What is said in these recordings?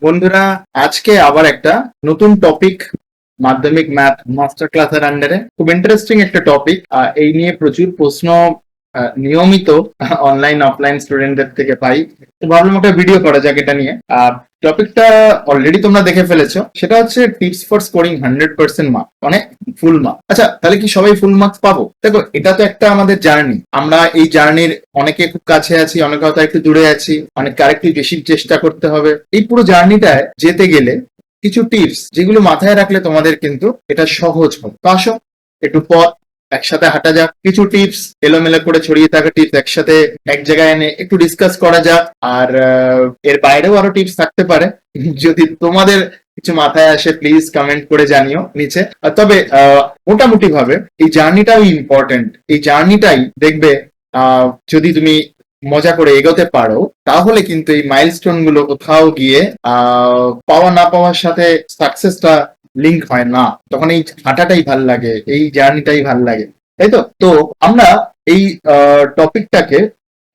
বন্ধুরা, আজকে আবার একটা নতুন টপিক মাধ্যমিক ম্যাথ মাস্টার ক্লাসের আন্ডারে খুব ইন্টারেস্টিং একটা টপিক। এই নিয়ে প্রচুর প্রশ্ন নিয়মিত অনলাইন অফলাইন স্টুডেন্টদের থেকে পাই, তো ভাবলাম একটা ভিডিও করা যাক এটা নিয়ে। টপিকটা অলরেডি তোমরা দেখে ফেলেছো, সেটা হচ্ছে টিপস ফর স্কোরিং 100% মার্ক, মানে ফুল মার্ক। আচ্ছা, তাহলে কি সবাই ফুল মার্কস পাবো? দেখো, এটা তো একটা আমাদের জার্নি। আমরা এই জার্নির অনেকে খুব কাছে আছি, অনেকে হয়তো একটু দূরে আছি, অনেককে আরেকটু বেশি চেষ্টা করতে হবে। এই পুরো জার্নিটায় যেতে গেলে কিছু টিপস যেগুলো মাথায় রাখলে তোমাদের কিন্তু এটা সহজ হবে। তো আসো একটু পথ একসাথে হাঁটা যাক। কিছু টিপস এলোমেলো করে ছড়িয়ে থাকা টিপস একসাথে এক জায়গায় এনে একটু ডিসকাস করা যাক। আর এর বাইরেও আরো টিপস থাকতে পারে, যদি তোমাদের কিছু মাথায় আসে প্লিজ কমেন্ট করে জানিও নিচে। তবে মোটামুটি ভাবে এই জার্নিটাই ইম্পর্টেন্ট। এই জার্নিটাই দেখবে যদি তুমি মজা করে এগোতে পারো, তাহলে কিন্তু এই মাইলস্টোন গুলো কোথাও গিয়ে পাওয়া না পাওয়ার সাথে সাকসেসটা লিঙ্ক হয় না। তখন এই হাঁটাটাই ভাল লাগে, এই জার্নিটাই ভাল লাগে, তাই তো? তো আমরা এই টপিকটাকে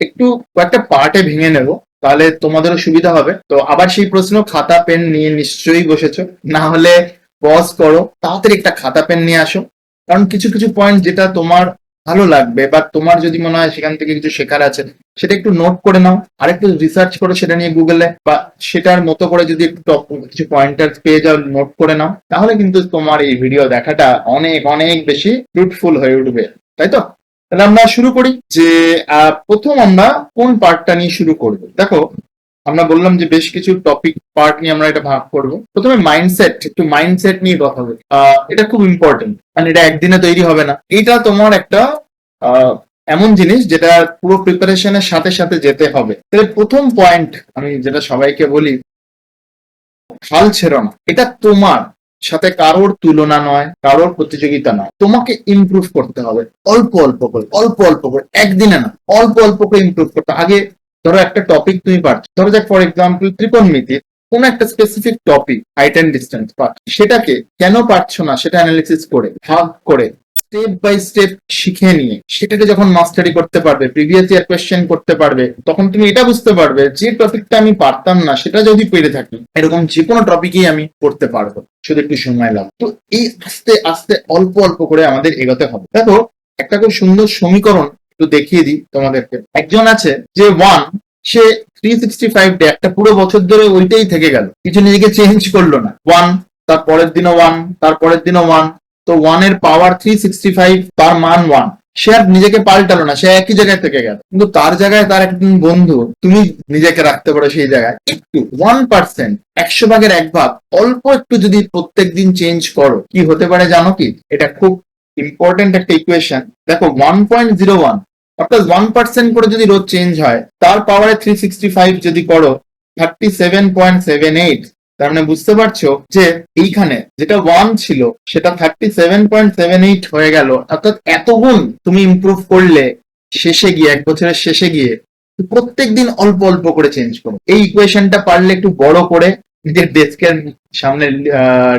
একটু কয়েকটা পার্টে ভেঙে নেব, তাহলে তোমাদেরও সুবিধা হবে। তো আবার সেই প্রশ্ন, খাতা পেন নিয়ে নিশ্চয়ই বসেছো, না হলে পজ করো, তাড়াতাড়ি একটা খাতা পেন নিয়ে আসো। কারণ কিছু কিছু পয়েন্ট যেটা তোমার ভালো লাগবে বা তোমার যদি মনে হয় সেখান থেকে কিছু শেখার আছে, সেটা একটু নোট করে নাও, আর একটু রিসার্চ করো সেটা নিয়ে গুগলে, বা সেটার মতো করে যদি একটু কিছু পয়েন্টার পেয়ে যাও, নোট করে নাও, তাহলে কিন্তু তোমার এই ভিডিও দেখাটা অনেক অনেক বেশি ফ্রুটফুল হয়ে উঠবে, তাই তো? তাহলে আমরা শুরু করি যে প্রথম আমরা কোন পার্টটা নিয়ে শুরু করব। দেখো, আমরা বললাম যে বেশ কিছু টপিক পার্ট নিয়ে আমরা এটা ভাগ করব। প্রথমে মাইন্ডসেট, একটু মাইন্ডসেট নিয়ে কথা বলি। এটা খুব ইম্পর্টেন্ট, কারণ এটা একদিনে তৈরি হবে না। এটা তোমার একটা এমন জিনিস যেটা পুরো প্রিপারেশনের সাথে সাথে যেতে হবে। তাহলে প্রথম পয়েন্ট আমি যেটা সবাইকে বলি, হাল ছেড়ো না। এটা তোমার সাথে কারোর তুলনা নয়, কারোর প্রতিযোগিতা নয়, তোমাকে ইমপ্রুভ করতে হবে। অল্প অল্প করে, অল্প অল্প করে, একদিনে না, অল্প অল্প করে ইমপ্রুভ করতে। আগে ধরো একটা টপিক তুমি পারছো, ধরো যাক ফর এক্সাম্পল ত্রিকোণমিতি, কোন একটা specific topic height and distance পাচ্ছ, সেটাকে কেন পারছো না সেটা অ্যানালিসিস করে, ভাগ করে, স্টেপ বাই স্টেপ শিখে নিয়ে সেটাকে যখন মাস্টারি করতে পারবে, প্রিভিয়াস ইয়ার কোয়েশ্চেন করতে পারবে, তখন তুমি এটা বুঝতে পারবে যে টপিকটা আমি পারতাম না সেটা যদি পেরে থাকি, এরকম যে কোনো টপিকই আমি করতে পারবো, শুধু একটু সময় লাগবে। তো এই আস্তে আস্তে অল্প অল্প করে আমাদের এগোতে হবে। দেখো, একটা খুব সুন্দর সমীকরণ একটু দেখিয়ে দিই তোমাদেরকে। একজন আছে যে ওয়ান, সে 365 ডে, একটা পুরো বছর ধরে ওইটাই থেকে গেল, কিছু নিজেকে চেঞ্জ করলো না। ওয়ান, তার পরের দিনও ওয়ান, তার পরের দিনও ওয়ান। তো ওয়ানের পাওয়ার 365, তার মান ওয়ান। সে আর নিজেকে পাল্টালো না, সে একই জায়গায় থেকে গেল। কিন্তু তার জায়গায় তার একজন বন্ধু, তুমি নিজেকে রাখতে পারো সেই জায়গায়। একটু 1%, 100 ভাগের 1 ভাগ, অল্প একটু যদি প্রত্যেক দিন চেঞ্জ করো, কি হতে পারে জানো কি? এটা খুব ইম্পর্টেন্ট একটা ইকুয়েশন। দেখো, 1.01 অর্থাৎ 1% করে যদি রোজ চেঞ্জ হয়, তার পাওয়ারে 365 যদি করো 37.78, তার মানে বুঝতে পারছো যে এইখানে যেটা ওয়ান ছিল সেটা 37.78 হয়ে গেল। অর্থাৎ এত গুণ তুমি ইমপ্রুভ করলে শেষে গিয়ে, 1 বছরের শেষে গিয়ে। প্রত্যেক দিন অল্প অল্প করে চেঞ্জ করো। এই ইকুয়েশনটা পারলে একটু বড় করে নিজের ডেস্কের সামনে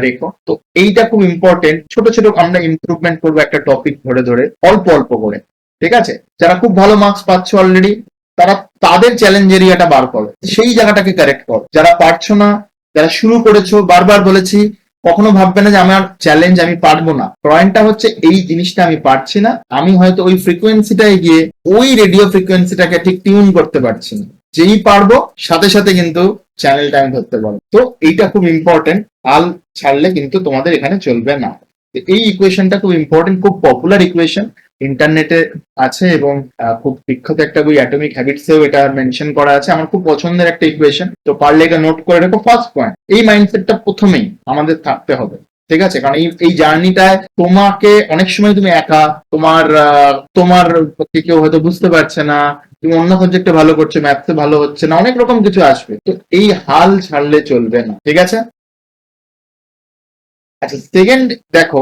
রেখো। তো এইটা খুব ইম্পর্টেন্ট। ছোট ছোট আমরা ইমপ্রুভমেন্ট করবো একটা টপিক ধরে ধরে, অল্প অল্প করে, ঠিক আছে? যারা খুব ভালো মার্কস পাচ্ছে অলরেডি, তারা তাদের চ্যালেঞ্জ এরিয়াটা বার করো, সেই জায়গাটাকে কারেক্ট করো। যারা পারছো না, যারা শুরু করেছো, বারবার বলেছি, কখনো ভাববে না যে আমার চ্যালেঞ্জ, আমি পারবো না। পয়েন্টটা হচ্ছে এই জিনিসটা আমি পারছি না, আমি হয়তো ওই ফ্রিকোয়েন্সিটায় গিয়ে ওই রেডিও ফ্রিকোয়েন্সিটাকে ঠিক টিউন করতে পারছি না। যেই পারবো সাথে সাথে কিন্তু চ্যানেলটা আমি ধরতে পারবো। তো এইটা খুব ইম্পর্টেন্ট। হাল ছাড়লে কিন্তু তোমাদের এখানে চলবে না। এই ইকুয়েশনটা খুব ইম্পর্টেন্ট, খুব পপুলার ইকুয়েশন, ইন্টারনেটে আছে, এবং খুব বিখ্যাত একটা বই অ্যাটমিক হ্যাবিটসেও এটা মেনশন করা আছে। আমার খুব পছন্দের একটা ইকুয়েশন, তো পারলে এটা নোট করে রাখো। ফার্স্ট পয়েন্ট, এই মাইন্ডসেটটা প্রথমেই আমাদের থাকতে হবে, ঠিক আছে? কারণ এই জার্নিটায় তোমাকে অনেক সময় তুমি একা, তোমার কেউ হয়তো বুঝতে পারছে না, তুমি অন্য সাবজেক্টে ভালো করছো, ম্যাথসে ভালো হচ্ছে না, অনেক রকম কিছু আসবে। তো এই হাল ছাড়লে চলবে না, ঠিক আছে? আচ্ছা, সেকেন্ড, দেখো,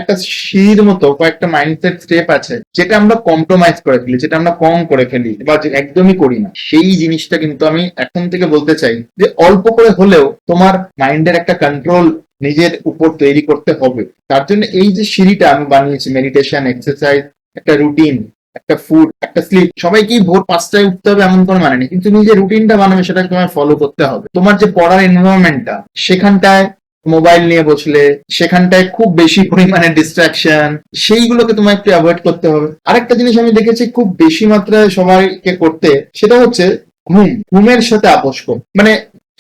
একটা সিঁড়ির মতো কয়েকটা মাইন্ডসেট স্টেপ আছে যেটা আমরা কম্প্রোমাইজ করে ফেলি, যেটা আমরা কম করে ফেলি বা একদমই করি না। সেই জিনিসটা কিন্তু আমি এখন থেকে বলতে চাই যে অল্প করে হলেও তোমার মাইন্ডের একটা কন্ট্রোল নিজের উপর তৈরি করতে হবে। তার জন্য এই যে সিঁড়িটা আমি বানিয়েছি, মেডিটেশন, এক্সারসাইজ, একটা রুটিন, একটা ফুড, একটা স্লিপ। সবাইকেই ভোর 5টায় উঠতে হবে এমন কোনো মানে নেই, কিন্তু তুমি যে রুটিনটা বানাবে সেটা তোমায় ফলো করতে হবে। তোমার যে পড়ার এনভায়রনমেন্টটা, সেখানটায় মোবাইল নিয়ে বসলে, সেখানটায় খুব বেশি পরিমাণে ডিস্ট্রাকশন, সেইগুলোকে তোমায় একটু অ্যাভয়েড করতে হবে। আরেকটা জিনিস আমি দেখেছি খুব বেশি মাত্রায় সবাইকে করতে, সেটা হচ্ছে ঘুমের সাথে আপোষ কর। মানে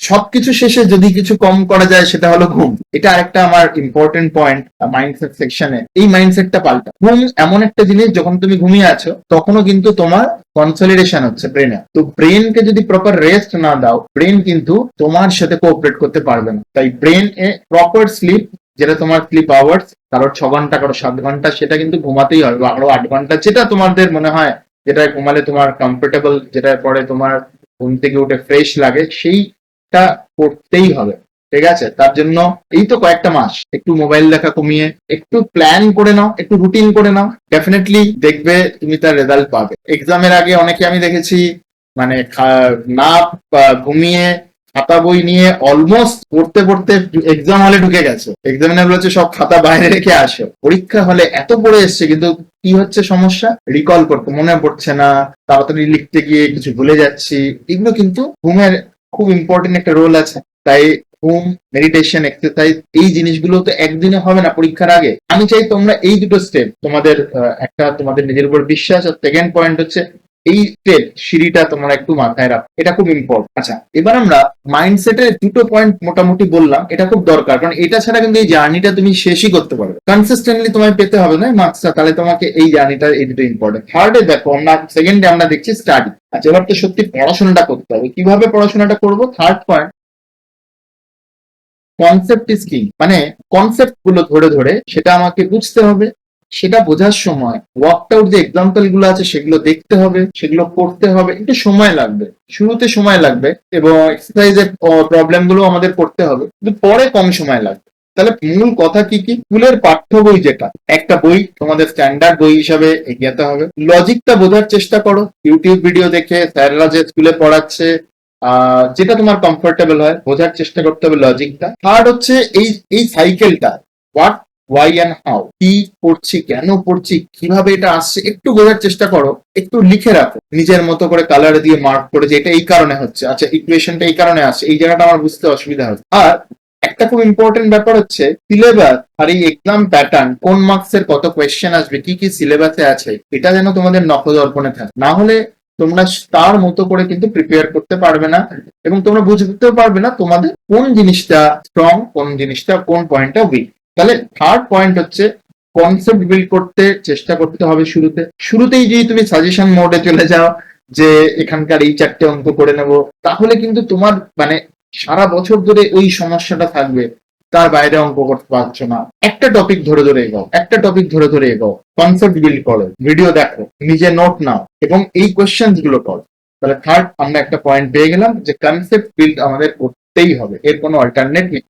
সবকিছু শেষে যদি কিছু কম করা যায় সেটা হলো ঘুম। এটা আরেকটা আমার ইম্পর্টেন্ট পয়েন্ট মাইন্ডসেট সেকশনে। এই মাইন্ডসেটটা পাল্টা। ঘুম এমন একটা জিনিস, যখন তুমি ঘুমিয়ে আছো তখনও কিন্তু তোমার কনসলিডেশন হচ্ছে ব্রেনে। তো ব্রেনকে যদি প্রপার রেস্ট না দাও, ব্রেন কিন্তু তোমার সাথে কোঅপারেট করতে পারবে না। তাই ব্রেন এ প্রপার স্লিপ, যেটা তোমার স্লিপ আওয়ার্স, কারোর 6 ঘন্টা, কারো 7 ঘন্টা, সেটা কিন্তু ঘুমাতেই হবে। আরো 8 ঘন্টা, যেটা তোমাদের মনে হয় যেটা ঘুমালে তোমার কমফোর্টেবল, যেটা পরে তোমার ঘুম থেকে উঠে ফ্রেশ লাগে, সেইটা করতেই হবে। ঠিক আছে? তার জন্য এই তো কয়েকটা মাস একটু মোবাইল দেখা কমিয়ে, একটু প্ল্যান করে নাও, একটু রুটিন করে নাও, ডেফিনেটলি দেখবে তুমি তার রেজাল্ট পাবে। এক্সামের আগে অনেকে আমি দেখেছি মানে না ঘুমিয়ে খাতা বই নিয়ে অলমোস্ট পড়তে পড়তে এক্সাম হলে ঢুকে গেছে। এক্সামিনার বলেছে সব খাতা বাইরে রেখে আসো। পরীক্ষা হলে এত পড়ে এসছে, কিন্তু কি হচ্ছে সমস্যা? রিকল করতে মনে পড়ছে না, তাড়াতাড়ি লিখতে গিয়ে কিছু ভুলে যাচ্ছি। এগুলো কিন্তু ঘুমের খুব ইম্পর্টেন্ট একটা রোল আছে। তাই ঘুম, মেডিটেশন, এক্সারসাইজ, এই জিনিসগুলো তো একদিনে হবে না পরীক্ষার আগে। আমি চাই তোমরা এই দুটো স্টেপ, তোমাদের একটা তোমাদের নিজের উপর বিশ্বাস, আর সেকেন্ড পয়েন্ট হচ্ছে এই স্টেপ সিঁড়িটা তোমরা একটু মাথায় রাখো। এটা খুব ইম্পর্টেন্ট। আচ্ছা, এবার আমরা মাইন্ডসেটের দুটো পয়েন্ট মোটামুটি বললাম। এটা খুব দরকার, কারণ এটা ছাড়া কিন্তু এই জার্নিটা তুমি শেষই করতে পারবে। কনসিস্টেন্টলি তোমায় পেতে হবে না মার্কসটা, তাহলে তোমাকে এই জার্নিটা, এই দুটো ইম্পর্টেন্ট। থার্ডে দেখো, আমরা সেকেন্ডে আমরা দেখছি স্টাডি। আচ্ছা, এবার তো সত্যি পড়াশোনাটা করতে হবে। কিভাবে পড়াশোনাটা করবো? Third point, concept is king. মানে কনসেপ্ট গুলো ধরে ধরে সেটা আমাকে বুঝতে হবে। সেটা বোঝার সময় ওয়ার্কড আউট যে এক্সাম্পল গুলো আছে সেগুলো দেখতে হবে, সেগুলো করতে হবে। একটু সময় লাগবে, শুরুতে সময় লাগবে, এবং এক্সারসাইজের প্রবলেম গুলো আমাদের করতে হবে, কিন্তু পরে কম সময় লাগবে। তাহলে মূল কথা কি কি? স্কুলের পাঠ্য বই, যেটা একটা বই তোমাদের স্ট্যান্ডার্ড বই হিসাবে এগিয়ে হবে। লজিকটা বোঝার চেষ্টা করো, ইউটিউব ভিডিও দেখে, স্যাররা যে স্কুলে পড়াচ্ছে, যেটা তোমার কমফোর্টেবল হয়, বোঝার চেষ্টা করতে হবে লজিকটা। থার্ড হচ্ছে এই এই সাইকেলটা, হোয়াট, ওয়াই অ্যান্ড হাউ, কি পড়ছি, কেন পড়ছি, কিভাবে এটা আসছে, একটু বোঝার চেষ্টা করো। একটু লিখে রাখো নিজের মতো করে, কালার দিয়ে মার্ক করে, যে এটা এই কারণে হচ্ছে, আচ্ছা ইকুয়েশনটা এই কারণে আসছে, এই জায়গাটা আমার বুঝতে অসুবিধা হচ্ছে। আর একটা খুব ইম্পর্টেন্ট ব্যাপার হচ্ছে সিলেবাস আর এই এক্সাম প্যাটার্ন, কোন মার্কসের কত কোয়েশ্চেন আসবে, কি কি সিলেবাসে আছে, এটা যেন তোমাদের নখদর্পণে থাকে। না হলে তোমরা তার মতো করে কিন্তু প্রিপেয়ার করতে পারবে না, এবং তোমরা বুঝতেও পারবে না তোমাদের কোন জিনিসটা স্ট্রং, কোন জিনিসটা, কোন পয়েন্টটা উইক। তাহলে থার্ড পয়েন্ট হচ্ছে কনসেপ্ট বিল্ড করতে চেষ্টা করতে হবে শুরুতেই যদি তুমি সাজেশন মোডে চলে যাও যে এখানকার এই 4টে অঙ্ক করে নেব, তাহলে কিন্তু তোমার মানে সারা বছর ধরে ওই সমস্যাটা থাকবে, তার বাইরে অঙ্ক করতে পারছো না। একটা টপিক ধরে ধরে এগোও, একটা টপিক ধরে ধরে এগোও, কনসেপ্ট বিল্ড করো, ভিডিও দেখো, নিজে নোট নাও, এবং এই কোয়েশ্চেন গুলো করো। তাহলে থার্ড আমরা একটা পয়েন্ট পেয়ে গেলাম যে কনসেপ্ট বিল্ড আমাদের করতেই হবে, এর কোনো অল্টারনেট নেই।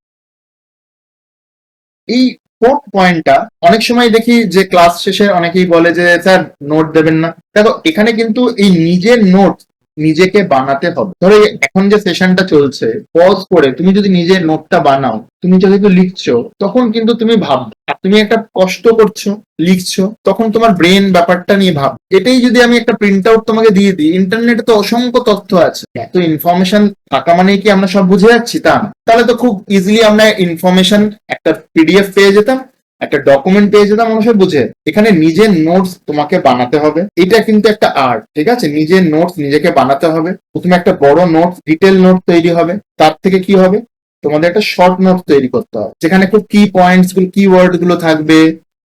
এই ফোর্থ পয়েন্টটা অনেক সময় দেখি যে ক্লাস শেষে অনেকেই বলে যে স্যার নোট দেবেন না। দেখো, এখানে কিন্তু এই নিজের নোট নিজেকে বানাতে হবে। ধরো এখন যে সেশনটা চলছে, পজ করে তুমি যদি নিজের নোটটা বানাও, তুমি যেহেতু লিখছো, তখন কিন্তু তুমি ভাববে, আর তুমি একটা কষ্ট করছো, লিখছো, তখন তোমার ব্রেন ব্যাপারটা নিয়ে ভাব। এটাই যদি আমি একটা প্রিন্ট আউট তোমাকে দিয়ে দিই, ইন্টারনেটে তো অসংখ্য তথ্য আছে, এত ইনফরমেশন থাকা মানেই কি আমরা সব বুঝে যাচ্ছি? তা না। তাহলে তো খুব ইজিলি আমরা ইনফরমেশন একটা পিডিএফ পেয়ে যেতাম, একটা ডকুমেন্ট পেয়ে যেতাম, আমরা সব বুঝে। এখানে নিজের নোটস তোমাকে বানাতে হবে, এটা কিন্তু একটা আর্ট। ঠিক আছে? নিজের নোটস নিজেকে বানাতে হবে। প্রথমে একটা বড় নোটস, ডিটেল নোট তৈরি হবে, তার থেকে কি হবে, তোমাদের একটা শর্ট নোট তৈরি করতে হবে, যেখানে খুব কি পয়েন্টস গুলো, কি ওয়ার্ড গুলো থাকবে,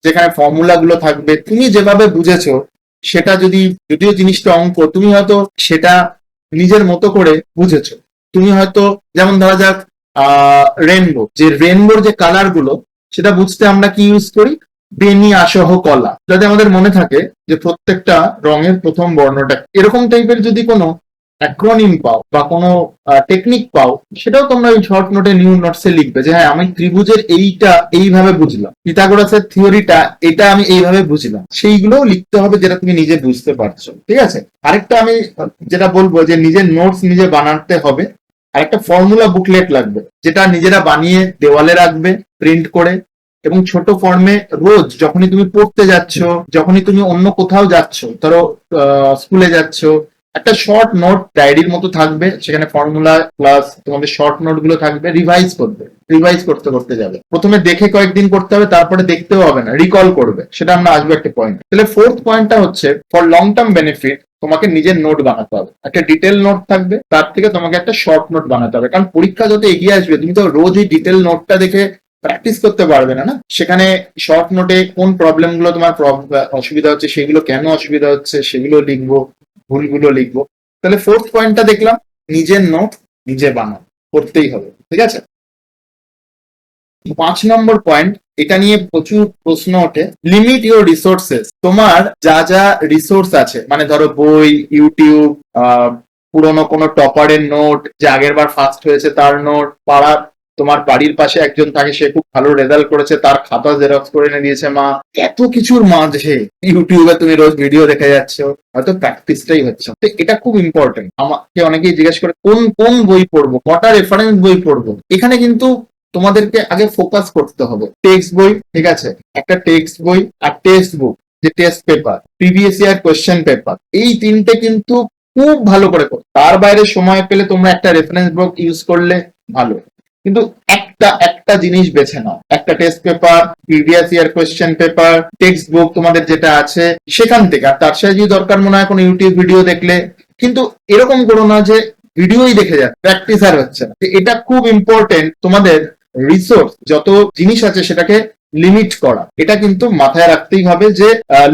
যেখানে ফর্মুলা গুলো থাকবে, তুমি যেভাবে বুঝেছো সেটা। যদিও জিনিসটা অঙ্ক, তুমি হয়তো সেটা নিজের মতো করে বুঝেছো। তুমি হয়তো, যেমন ধরা যাক রেনবো, যে রেনবোর যে কালার গুলো, সেটা বুঝতে আমরা কি ইউজ করি? বেনি আসহ কলা। যাতে আমাদের মনে থাকে যে প্রত্যেকটা রঙের প্রথম বর্ণটা, এরকম টাইপের যদি কোনো অ্যাক্রোনিম পাও বা কোনো টেকনিক পাও, সেটাও তোমরা ওই শর্ট নোটে, নিউ নোটসে লিখবে যে হ্যাঁ, আমি ত্রিভুজের এইটা এইভাবে বুঝলাম, পিথাগোরাসের থিওরিটা এটা আমি এইভাবে বুঝলাম। সেইগুলোও লিখতে হবে, যেটা তুমি নিজে বুঝতে পারছো। ঠিক আছে? আরেকটা আমি যেটা বলবো, যে নিজের নোটস নিজে বানাতে হবে। আর একটা ফর্মুলা বুকলেট লাগবে, যেটা নিজেরা বানিয়ে দেওয়ালে রাখবে প্রিন্ট করে, এবং ছোট ফর্মে রোজ যখনই তুমি পড়তে যাচ্ছ, যখনই তুমি অন্য কোথাও যাচ্ছ, ধরো স্কুলে যাচ্ছ, একটা শর্ট নোট ডায়েরির মতো থাকবে, সেখানে ফর্মুলা প্লাস তোমাদের শর্ট নোট গুলো থাকবে, রিভাইজ করতে করতে যাবে। প্রথমে দেখে কয়েকদিন করতে হবে, তারপরে দেখতেও হবে না, রিকল করবে, সেটা আমরা আসবো একটা পয়েন্ট। তাহলে ফোর্থ পয়েন্টটা হচ্ছে ফর লং টার্ম বেনিফিট তোমাকে নিজের নোট বানাতে হবে। একটা ডিটেল নোট থাকবে, তার থেকে তোমাকে একটা শর্ট নোট বানাতে হবে, কারণ পরীক্ষা যত এগিয়ে আসবে তুমি তো রোজ ওই ডিটেল নোটটা দেখে প্র্যাকটিস করতে পারবে না। সেখানে শর্ট নোটে কোন প্রবলেম গুলো তোমার অসুবিধা হচ্ছে, সেগুলো কেন অসুবিধা হচ্ছে সেগুলো লিখবো, ভুলগুলো লিখবো। তাহলে ফোর্থ পয়েন্টটা দেখলাম, নিজের নোট নিজে বানাও, করতেই হবে, ঠিক আছে। 5 নম্বর পয়েন্ট, এটা নিয়ে প্রচুর প্রশ্ন ওঠে, লিমিট ইউর রিসোর্সেস। তোমার যা যা রিসোর্স আছে, মানে ধরো বই, ইউটিউব, পুরোনো কোনো টপারের নোট, যে আগের বার ফার্স্ট হয়েছে তার নোট, তোমার বাড়ির পাশে একজন থাকে, সে খুব ভালো রেজাল্ট করেছে, তার খাতা জেরক্স করে এনে দিয়েছে মা, এত কিছুর মাঝে ইউটিউবে তুমি রোজ ভিডিও দেখে যাচ্ছ, হয়তো প্র্যাকটিসটাই হচ্ছে। তো এটা খুব ইম্পর্টেন্ট। আমাকে অনেকেই জিজ্ঞেস করে কোন কোন বই পড়বো, কটা রেফারেন্স বই পড়বো। এখানে কিন্তু তোমাদেরকে আগে ফোকাস করতে হবে। টেক্সট বই, ঠিক আছে, একটা টেক্সট বই আর টেক্সট বুক, যে test paper, previous year question paper, এই তিনটে কিন্তু খুব ভালো করে করো। তার বাইরে সময় পেলে তোমরা একটা রেফারেন্স বুক ইউজ করলে ভালো, কিন্তু একটা একটা জিনিস বেছে নাও, একটা test paper, previous year question paper, text book তোমাদের যেটা আছে সেখান থেকে। আর তার সাথে যদি দরকার মনে হয় কোনো ইউটিউব ভিডিও দেখলে, কিন্তু এরকম করো না যে ভিডিওই দেখে যাচ্ছে, প্র্যাকটিস আর হচ্ছে না। এটা খুব ইম্পর্টেন্ট, তোমাদের রিসোর্স যত জিনিস আছে সেটাকে লিমিট করা, এটা কিন্তু মাথায় রাখতেই হবে যে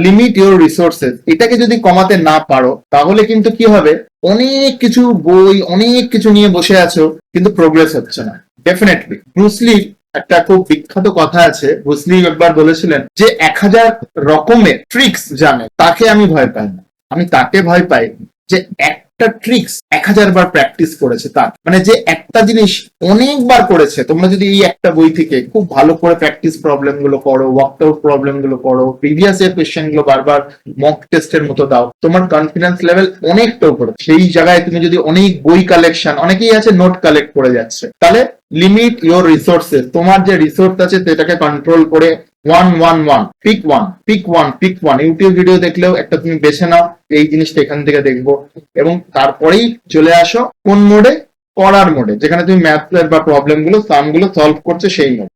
লিমিট ইউর রিসোর্সেস। এটাকে যদি কমাতে না পারো তাহলে কিন্তু কি হবে, অনেক কিছু বই, অনেক কিছু নিয়ে বসে আছো, কিন্তু প্রোগ্রেস হচ্ছে না। ডেফিনেটলি ব্রুসলি একটা খুব বিখ্যাত কথা আছে, ব্রুসলি একবার বলেছিলেন যে 1000 রকমের ট্রিক্স জানে, তাকে আমি ভয় পাই না, আমি তাকে ভয় পাই যে একটা ট্রিক্স 1000 বার প্র্যাকটিস করেছে। তার মানে যে একটা জিনিস অনেকবার করেছে। তোমরা যদি এই একটা বই থেকে খুব ভালো করে প্র্যাকটিস প্রবলেম গুলো করো, ওয়ার্কআউট প্রবলেম গুলো করো, প্রিভিয়াস এর কোয়েশ্চেন গুলো বারবার মক টেস্টের মতো দাও, তোমার কনফিডেন্স লেভেল অনেকটা উপরে। সেই জায়গায় তুমি যদি অনেক বই কালেকশন, অনেকেই আছে নোট কালেক্ট করে যাচ্ছে, তাহলে লিমিট ইউর রিসোর্সেস। তোমার যে রিসোর্স আছে সেটাকে কন্ট্রোল করে পিক ওয়ান ইউটিউব ভিডিও দেখলেও একটা তুমি বেছে নাও, এই জিনিসটা এখান থেকে দেখবো, এবং তারপরেই চলে আসো কোন মোডে, করার মোডে, যেখানে তুমি ম্যাথ বা প্রবলেম গুলো, সাম গুলো সলভ করছো সেই মোড।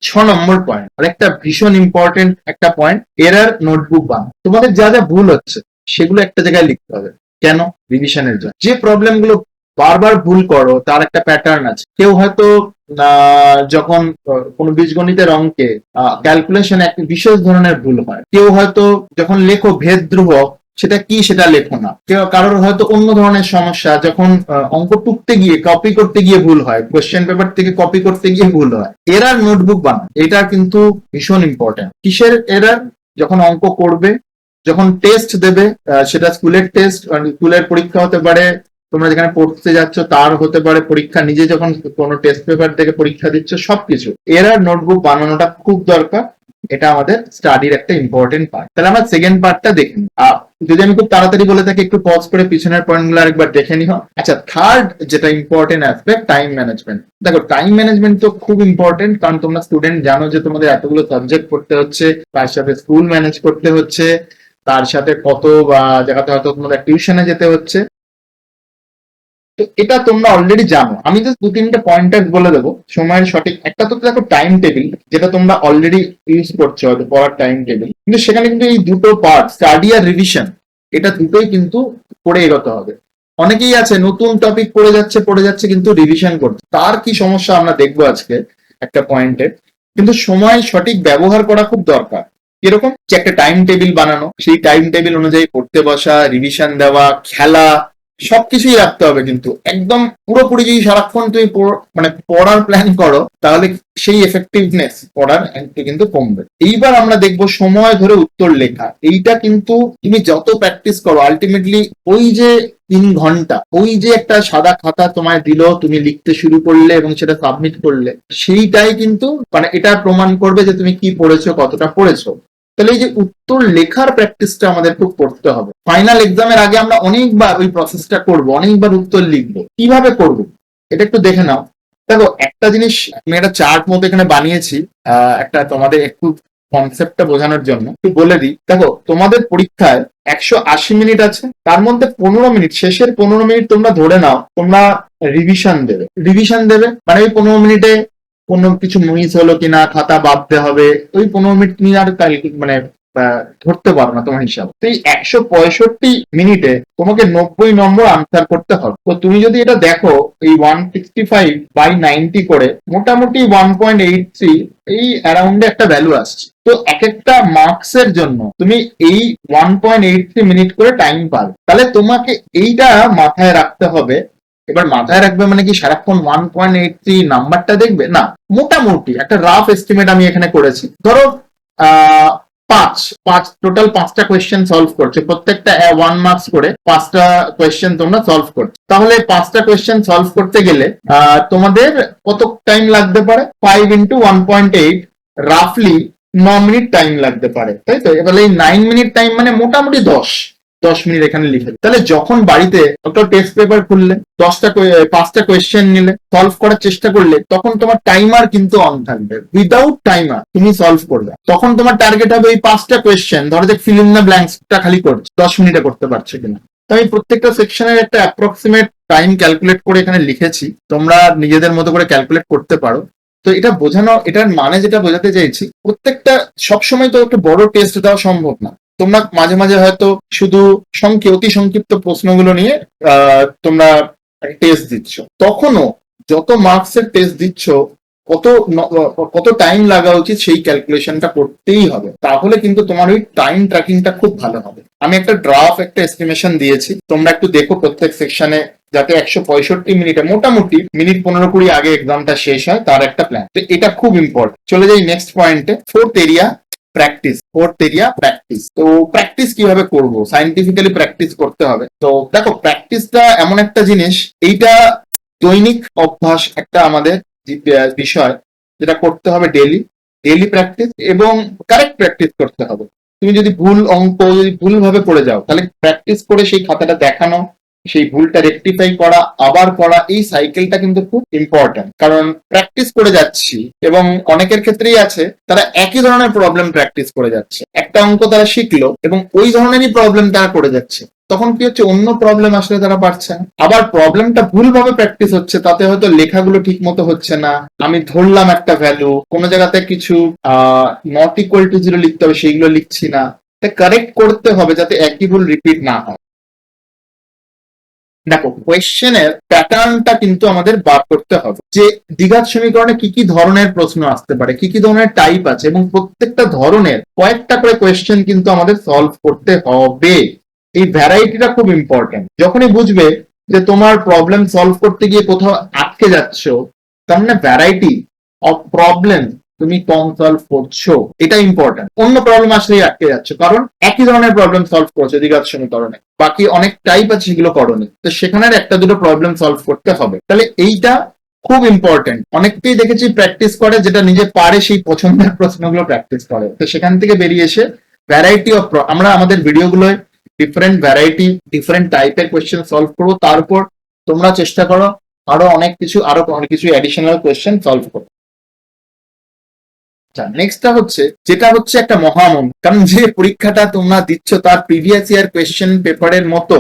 6 নম্বর পয়েন্ট, আরেকটা ভীষণ ইম্পর্টেন্ট একটা পয়েন্ট, এরার নোটবুক বানাও। তোমাদের যা যা ভুল হচ্ছে সেগুলো একটা জায়গায় লিখতে হবে। কেন? রিভিশনের জন্য। যে প্রবলেম গুলো বারবার ভুল করো তার একটা প্যাটার্ন আছে। কেউ হয়তো যখন কোনো বীজগণিতের অঙ্কে ক্যালকুলেশন এক বিশেষ ধরনের ভুল হয়, কেউ হয়তো যখন লেখো ভেদ ধ্রুবক, সেটা কি সেটা লেখো না, কেউ কারোর হয়তো অন্য ধরনের সমস্যা, যখন অঙ্ক টুকতে গিয়ে কপি করতে গিয়ে ভুল হয়, কোয়েশ্চেন পেপার থেকে কপি করতে গিয়ে ভুল হয়। এরার নোটবুক বানাও, এটা কিন্তু ভীষণ ইম্পর্টেন্ট। কিসের এরার? যখন অঙ্ক করবে, যখন টেস্ট দেবে, সেটা স্কুলের টেস্ট, স্কুলের পরীক্ষা হতে পারে, তোমরা যেখানে পড়তে যাচ্ছ তার হতে পারে পরীক্ষা, নিজে যখন কোনো টেস্ট পেপার থেকে পরীক্ষা দিচ্ছ, সবকিছু এরার নোটবুক বানানোটা খুব দরকার। এটা আমাদের স্টাডির একটা ইম্পর্টেন্ট পার্ট। তাহলে আমরা সেকেন্ড পার্টটা দেখি। যদি আমি খুব তাড়াতাড়ি বলে থাকি একটু পজ করে পিছনের পয়েন্টগুলো আরেকবার দেখে নিও। আচ্ছা, থার্ড যেটা ইম্পর্টেন্ট অ্যাসপেক্ট, টাইম ম্যানেজমেন্ট। দেখো, টাইম ম্যানেজমেন্ট তো খুব ইম্পর্টেন্ট, কারণ তোমরা স্টুডেন্ট, জানো যে তোমাদের এতগুলো সাবজেক্ট পড়তে হচ্ছে, তার সাথে স্কুল ম্যানেজ করতে হচ্ছে, তার সাথে কত বা জায়গাতে হয়তো তোমাদের টিউশনে যেতে হচ্ছে। তো এটা তোমরা অলরেডি জানো, আমি জাস্ট 2-3টে পয়েন্টার বলে দেবো সময়ের সঠিক। একটা তো দেখো টাইম টেবিল, যেটা তোমরা অলরেডি ইউজ করছো হয়তো, পড়ার টাইম টেবিল, কিন্তু সেখানে কিন্তু এই দুটো পার্ট, স্টাডি আর রিভিশন, এটা দুটোই কিন্তু পড়ে এগোতে হবে। অনেকেই আছে নতুন টপিক পড়ে যাচ্ছে কিন্তু রিভিশন করছে, তার কি সমস্যা আমরা দেখবো আজকে একটা পয়েন্টে। কিন্তু সময় সঠিক ব্যবহার করা খুব দরকার। কিরকম? যে একটা টাইম টেবিল বানানো, সেই টাইম টেবিল অনুযায়ী পড়তে বসা, রিভিশন দেওয়া, খেলা, সবকিছুই রাখতে হবে। কিন্তু একদম পুরোপুরি যদি সারাক্ষণ তুমি মানে পড়ার প্ল্যান করো, তাহলে সেই এফেক্টিভনেস পড়ার কিন্তু কমবে। এইবার আমরা দেখবো সময় ধরে উত্তর লেখা। এইটা কিন্তু তুমি যত প্র্যাকটিস করো, আলটিমেটলি ওই যে 3 ঘন্টা, ওই যে একটা সাদা খাতা তোমায় দিল, তুমি লিখতে শুরু করলে এবং সেটা সাবমিট করলে, সেইটাই কিন্তু মানে এটা প্রমাণ করবে যে তুমি কি পড়েছো, কতটা পড়েছো। তাহলে এই যে উত্তর লেখার প্র্যাকটিসটা আমাদের খুব করতে হবে। ফাইনাল এক্সামের আগে আমরা অনেকবার ওই প্রসেসটা করব, অনেকবার উত্তর লিখবো। কিভাবে করব এটা একটু দেখে নাও। দেখো একটা জিনিস আমি একটা চার্ট মতো এখানে বানিয়েছি, একটা তোমাদের একটু কনসেপ্টটা বোঝানোর জন্য একটু বলে দিই। দেখো তোমাদের পরীক্ষায় 180 মিনিট আছে, তার মধ্যে 15 মিনিট, শেষের 15 মিনিট তোমরা ধরে নাও তোমরা রিভিশন দেবে মানে ওই 15 মিনিটে কোনো কিছু মিস হলো কিনা, খাতা বাঁধতে হবে, ওই 15 মিনিট তুমি আর মানে ধরতে পারো না তোমার হিসাব। তো এই 165 মিনিটে তোমাকে 90 নম্বর আনসার করতে হবে। তো তুমি যদি এটা দেখো এই 165/90 করে মোটামুটি 1.83 এই অ্যারাউন্ডে একটা ভ্যালু আসছে। তো এক একটা মার্কস এর জন্য তুমি এই 1.83 মিনিট করে টাইম পাবে। তাহলে তোমাকে এইটা মাথায় রাখতে হবে। এবার মাথায় রাখবে মানে কি সারাক্ষণ 1.83 নাম্বারটা দেখবে না, মোটামুটি একটা রাফ এস্টিমেট আমি এখানে করেছি। ধরো আহ পাঁচ পাঁচ টোটাল 5টা কোয়েশ্চেন সলভ করছে, প্রত্যেকটা 1 মার্কস করে 5টা কোয়েশ্চেন তোমরা সলভ করছো। তাহলে 5টা কোয়েশ্চেন সলভ করতে গেলে তোমাদের কত টাইম লাগতে পারে? 5 × 1.8 রাফলি 9 মিনিট টাইম লাগতে পারে, তাই তো? এবার এই 9 মিনিট টাইম মানে মোটামুটি 10 মিনিট এখানে লিখে। তাহলে যখন বাড়িতে একটা টেস্ট পেপার খুললে 5টা কোয়েশ্চেন নিলে সলভ করার চেষ্টা করলে, তখন তোমার টাইমার কিন্তু অন থাকবে। উইদাউট টাইমার তুমি সলভ করবে, তখন তোমার টার্গেট হবে এই 5টা কোয়েশ্চেন, ধরো যে ফিল ইন দ্য ব্ল্যাঙ্কসটা খালি করছে 10 মিনিটে করতে পারছে কিনা। তো আমি প্রত্যেকটা সেকশনের একটা অ্যাপ্রক্সিমেট টাইম ক্যালকুলেট করে এখানে লিখেছি, তোমরা নিজেদের মতো করে ক্যালকুলেট করতে পারো। তো এটা বোঝানো, এটার মানে যেটা বোঝাতে চাইছি, প্রত্যেকটা সবসময় তো একটা বড় টেস্ট দেওয়া সম্ভব না। তোমরা মাঝে মাঝে হয়তো শুধু অতি সংক্ষিপ্ত প্রশ্নগুলো নিয়ে তোমরা টেস্ট দিচ্ছ, তখনও যত মার্কসের টেস্ট দিচ্ছ কত টাইম লাগা উচিত সেই ক্যালকুলেশনটা করতেই হবে, তাহলে কিন্তু তোমার ওই টাইম ট্র্যাকিংটা খুব ভালো হবে। আমি একটা একটা এস্টিমেশন দিয়েছি, তোমরা একটু দেখো প্রত্যেক সেকশনে, যাতে 165 মিনিটে মোটামুটি মিনিট 15-20 আগে এক্সামটা শেষ হয়, তার একটা প্ল্যান। তো এটা খুব ইম্পর্টেন্ট। চলে যাই নেক্সট পয়েন্টে, ফোর্থ এরিয়া প্র্যাকটিস। তো প্র্যাকটিস কিভাবে করব? সাইন্টিফিক্যালি প্র্যাকটিস করতে হবে। তো দেখো প্র্যাকটিসটা এমন একটা জিনিস, এইটা দৈনিক অভ্যাস একটা আমাদের বিষয়, যেটা করতে হবে ডেলি প্র্যাকটিস, এবং কারেক্ট প্র্যাকটিস করতে হবে। তুমি যদি ভুল ভাবে পড়ে যাও, তাহলে প্র্যাকটিস করে সেই খাতাটা দেখানো, সেই ভুলটা রেকটিফাই করা, আবার করা, এই সাইকেলটা কিন্তু খুব ইম্পর্টেন্ট। কারণ প্র্যাকটিস করে যাচ্ছি, এবং অনেকের ক্ষেত্রেই আছে তারা একই ধরনের প্রবলেম প্র্যাকটিস করে যাচ্ছে, একটা অঙ্ক তারা শিখলো এবং ওই ধরনেরই প্রবলেম তারা করে যাচ্ছে। তখন কি হচ্ছে, অন্য প্রবলেম আসলে তারা পারছে না। আবার প্রবলেমটা ভুলভাবে প্র্যাকটিস হচ্ছে, তাতে হয়তো লেখাগুলো ঠিক মতো হচ্ছে না। আমি ধরলাম একটা ভ্যালু, কোনো জায়গাতে কিছু নট ইকুয়াল টু 0 লিখতে হবে, সেইগুলো লিখছি না। কারেক্ট করতে হবে যাতে একই ভুল রিপিট না হয়। দেখো কোয়েশ্চেনের প্যাটার্নটা কিন্তু আমাদের বার করতে হবে, যে দ্বিঘাত সমীকরণে কি কি ধরনের প্রশ্ন আসতে পারে, কি কি ধরনের টাইপ আছে, এবং প্রত্যেকটা ধরনের কয়েকটা করে কোয়েশ্চেন কিন্তু আমাদের সলভ করতে হবে। এই ভ্যারাইটিটা খুব ইম্পর্টেন্ট। যখনই বুঝবে যে তোমার প্রবলেম সলভ করতে গিয়ে কোথাও আটকে যাচ্ছ, তার মানে ভ্যারাইটি অফ প্রবলেম তুমি কম সলভ করছো, এটা ইম্পর্টেন্ট। অন্য প্রবলেম আসলেই আটকে যাচ্ছে, কারণ একই ধরনের প্রবলেম সলভ করছো দ্বিঘাত সমীকরণে, বাকি অনেক টাইপ আছে সেগুলো করোনি, তো সেখানে একটা দুটো প্রবলেম সলভ করতে হবে। তাহলে এইটা খুব ইম্পর্টেন্ট। অনেককেই দেখেছি প্র্যাকটিস করে, যেটা নিজে পারে সেই পছন্দের প্রশ্নগুলো প্র্যাকটিস করে। তো সেখান থেকে বেরিয়ে এসে ভ্যারাইটি অফ, আমরা আমাদের ভিডিওগুলোয় ডিফারেন্ট ভ্যারাইটি, ডিফারেন্ট টাইপের কোয়েশ্চেন সলভ করবো, তার উপর তোমরা চেষ্টা করো আরো অনেক কিছু অ্যাডিশনাল কোয়েশ্চেন সলভ করো। নেক্সটটা হচ্ছে, যেটা হচ্ছে একটা মহামন, কারণ যে পরীক্ষাটা তোমরা দিচ্ছ তার প্রিভিয়াস ইয়ার কোয়েশ্চেন পেপারের মতো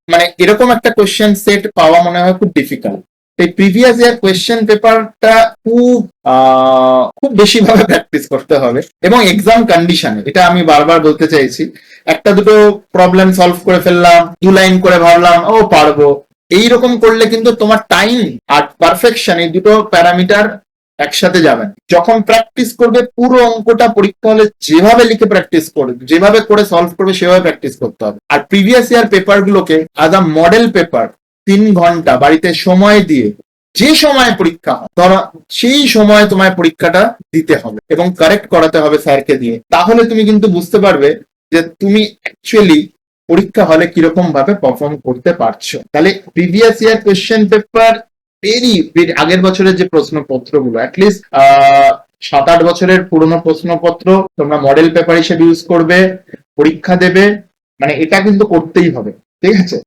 মানে এরকম একটা কোয়েশ্চেন সেট পাওয়া মনে হয় খুব ডিফিকাল্ট। এই প্রিভিয়াস ইয়ার কোয়েশ্চেন পেপারটা খুব বেশি ভাবে প্র্যাকটিস করতে হবে, এবং এক্সাম কন্ডিশনে, এটা আমি বারবার বলতে চাইছি। একটা দুটো প্রবলেম সলভ করে ফেললাম, 2 লাইন করে ভাবলাম ও পারবো, এইরকম করলে কিন্তু তোমার টাইম আর পারফেকশন, এই দুটো প্যারামিটার একসাথে যাবেন। যখন প্র্যাকটিস করবে পুরো অঙ্কটা পরীক্ষা হলে যেভাবে লিখে প্র্যাকটিস করবে, যেভাবে করে সলভ করবে সেভাবে প্র্যাকটিস করতে হবে। আর প্রিভিয়াস ইয়ার পেপার গুলোকে আজ আ মডেল পেপার 3 ঘন্টা বাড়িতে সময় দিয়ে, যে সময় পরীক্ষা হয় ধরো সেই সময় তোমায় পরীক্ষাটা দিতে হবে এবং কারেক্ট করাতে হবে স্যারকে দিয়ে। তাহলে তুমি কিন্তু বুঝতে পারবে যে তুমি অ্যাকচুয়ালি পরীক্ষা হলে কিরকম ভাবে পারফর্ম করতে পারছো। তাহলে প্রিভিয়াস ইয়ার কোয়েশ্চেন পেপার, আগের বছরের যে প্রশ্নপত্রগুলো, অ্যাটলিস্ট 7-8 বছরের পুরনো প্রশ্নপত্র তোমরা মডেল পেপার হিসেবে ইউজ করবে, পরীক্ষা দেবে, মানে এটা কিন্তু করতেই হবে, ঠিক আছে?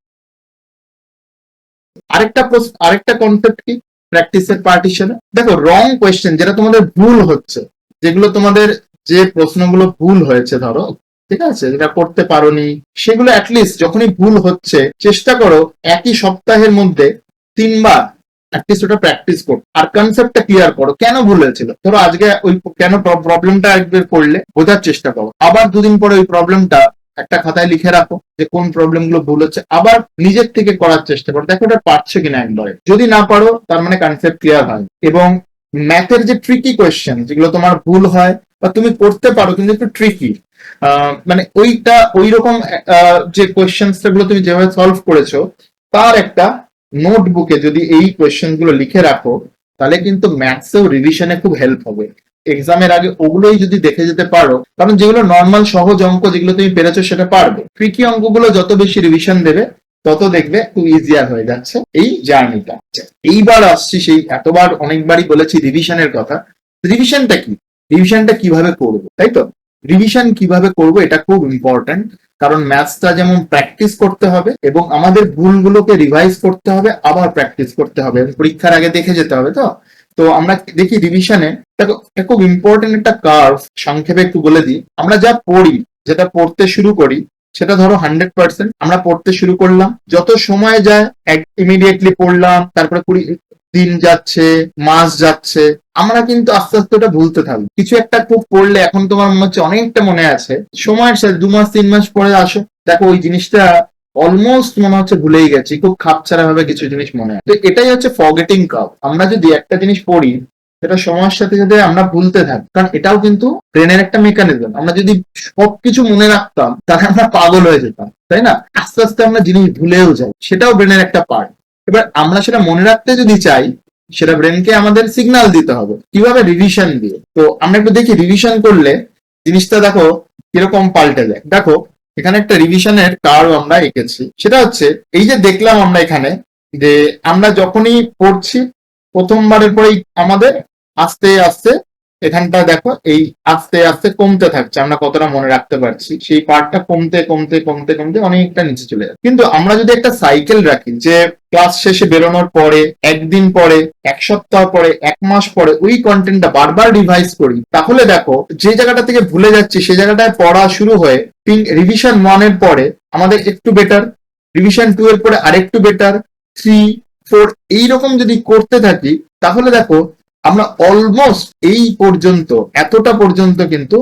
আরেকটা কনসেপ্ট কি প্র্যাকটিসের পার্টিশনে, দেখো রং কোয়েশ্চেন যেটা তোমাদের ভুল হচ্ছে, যেগুলো তোমাদের যে প্রশ্নগুলো ভুল হয়েছে ধরো, ঠিক আছে, যেটা করতে পারোনি, সেগুলো অ্যাটলিস্ট যখনই ভুল হচ্ছে চেষ্টা করো একই সপ্তাহের মধ্যে 3 বার অ্যাটলিস্ট ওটা প্র্যাকটিস করো, আর কনসেপ্টটা ক্লিয়ার করো কেন ভুল হয়েছিল। ধরো আজকে ওই কেন প্রবলেমটা একবার করলে বোঝার চেষ্টা করো, আবার 2 দিন পরে ওই প্রবলেমটা একটা খাতায় লিখে রাখো যে কোন প্রবলেম গুলো ভুল হচ্ছে, আবার নিজের থেকে করার চেষ্টা করো, দেখো ওটা পারছো কিনা একবারে। যদি না পারো তার মানে কনসেপ্ট ক্লিয়ার হয়। এবং ম্যাথের যে ট্রিকি কোয়েশ্চেন যেগুলো তোমার ভুল হয় বা তুমি করতে পারো কিন্তু একটু ট্রিকি, মানে ওই রকম যে কোয়েশ্চেন্স গুলো তুমি যেভাবে সলভ করেছো তার একটা নোটবুকে যদি এই কোয়েশ্চেন গুলো লিখে রাখো, তাহলে কিন্তু ম্যাথসেও রিভিশনে খুব হেল্প হবে। এক্সামের আগে ওগুলোই যদি দেখে যেতে পারো, কারণ যেগুলো নর্মাল সহজ অঙ্ক যেগুলো তুমি পেরেছো সেটা পারবে, ট্রিকি অঙ্কগুলো যত বেশি রিভিশন দেবে তত দেখবে খুব ইজিয়ার হয়ে যাচ্ছে এই জার্নিটা। এইবার আসছি সেই এতবার অনেকবারই বলেছি রিভিশনের কথা। রিভিশনটা কি, রিভিশনটা কিভাবে করবো, তাই তো? রিভিশন কিভাবে করব এটা খুব ইম্পর্টেন্ট, কারণ ম্যাথসটা যেমন প্র্যাকটিস করতে হবে এবং আমাদের ভুলগুলোকে রিভাইজ করতে হবে, আবার প্র্যাকটিস করতে হবে, পরীক্ষার আগে দেখে যেতে হবে। তো তো আমরা দেখি রিভিশনে এটা খুব ইম্পর্টেন্ট একটা কার্ভ। সংক্ষেপে একটু বলে দিই, আমরা যা পড়ি, যেটা পড়তে শুরু করি, সেটা ধরো 100% আমরা পড়তে শুরু করলাম, যত সময় যায় ইমিডিয়েটলি পড়লাম, তারপরে 20 দিন যাচ্ছে, মাস যাচ্ছে, আমরা কিন্তু আস্তে আস্তে ওটা ভুলতে থাকবো। কিছু একটা খুব পড়লে এখন তোমার মনে হচ্ছে অনেকটা মনে আছে, সময়ের সাথে 2 মাস 3 মাস পরে আসো, দেখো ওই জিনিসটা অলমোস্ট মনে হচ্ছে ভুলেই গেছি, খুব খাপছাড়া ভাবে কিছু জিনিস মনে হয়। তো এটাই হচ্ছে ফরগেটিং কার্ভ। আমরা যদি একটা জিনিস পড়ি সেটা সময়ের সাথে সাথে আমরা ভুলতে থাকি, কারণ এটাও কিন্তু ব্রেনের একটা মেকানিজম। আমরা যদি সবকিছু মনে রাখতাম তাহলে আমরা পাগল হয়ে যেতাম, তাই না? আস্তে আস্তে আমরা জিনিস ভুলেও যাই, সেটাও ব্রেনের একটা পার্ট। এবার আমরা সেটা মনে রাখতে যদি চাই, সেটা ব্রেনকে আমাদের সিগন্যাল দিতে হবে, কিভাবে? রিভিশন দিয়ে। তো আমরা একটু দেখি রিভিশন করলে জিনিসটা দেখো কিরকম পাল্টে যায়। দেখো এখানে একটা রিভিশনের কার্ভ আমরা এঁকেছি, সেটা হচ্ছে এই যে দেখলাম আমরা এখানে যে আমরা যখনই পড়ছি প্রথমবারের পরেই আমাদের আস্তে আস্তে এখানটা দেখো এই আস্তে আস্তে কমতে থাকছে, আমরা কতটা মনে রাখতে পারছি সেই পার্টটা কমতে কমতে কমতে কমতে অনেকটা নিচে চলে যাচ্ছে। কিন্তু আমরা যদি একটা সাইকেল রাখি যে ক্লাস শেষে বেরোনোর পরে, 1 দিন পরে, 1 সপ্তাহ পরে, 1 মাস পরে ওই কন্টেন্টটা বারবার রিভাইজ করি, তাহলে দেখো যে জায়গাটা থেকে ভুলে যাচ্ছি সেই জায়গাটায় পড়া শুরু হয়ে রিভিশন 1 এর পরে আমাদের একটু বেটার, রিভিশন 2 এর পরে আরেকটু বেটার, 3, 4 এইরকম যদি করতে থাকি, তাহলে দেখো আমরা অলমোস্ট এই পর্যন্ত, এতটা পর্যন্ত কিন্তু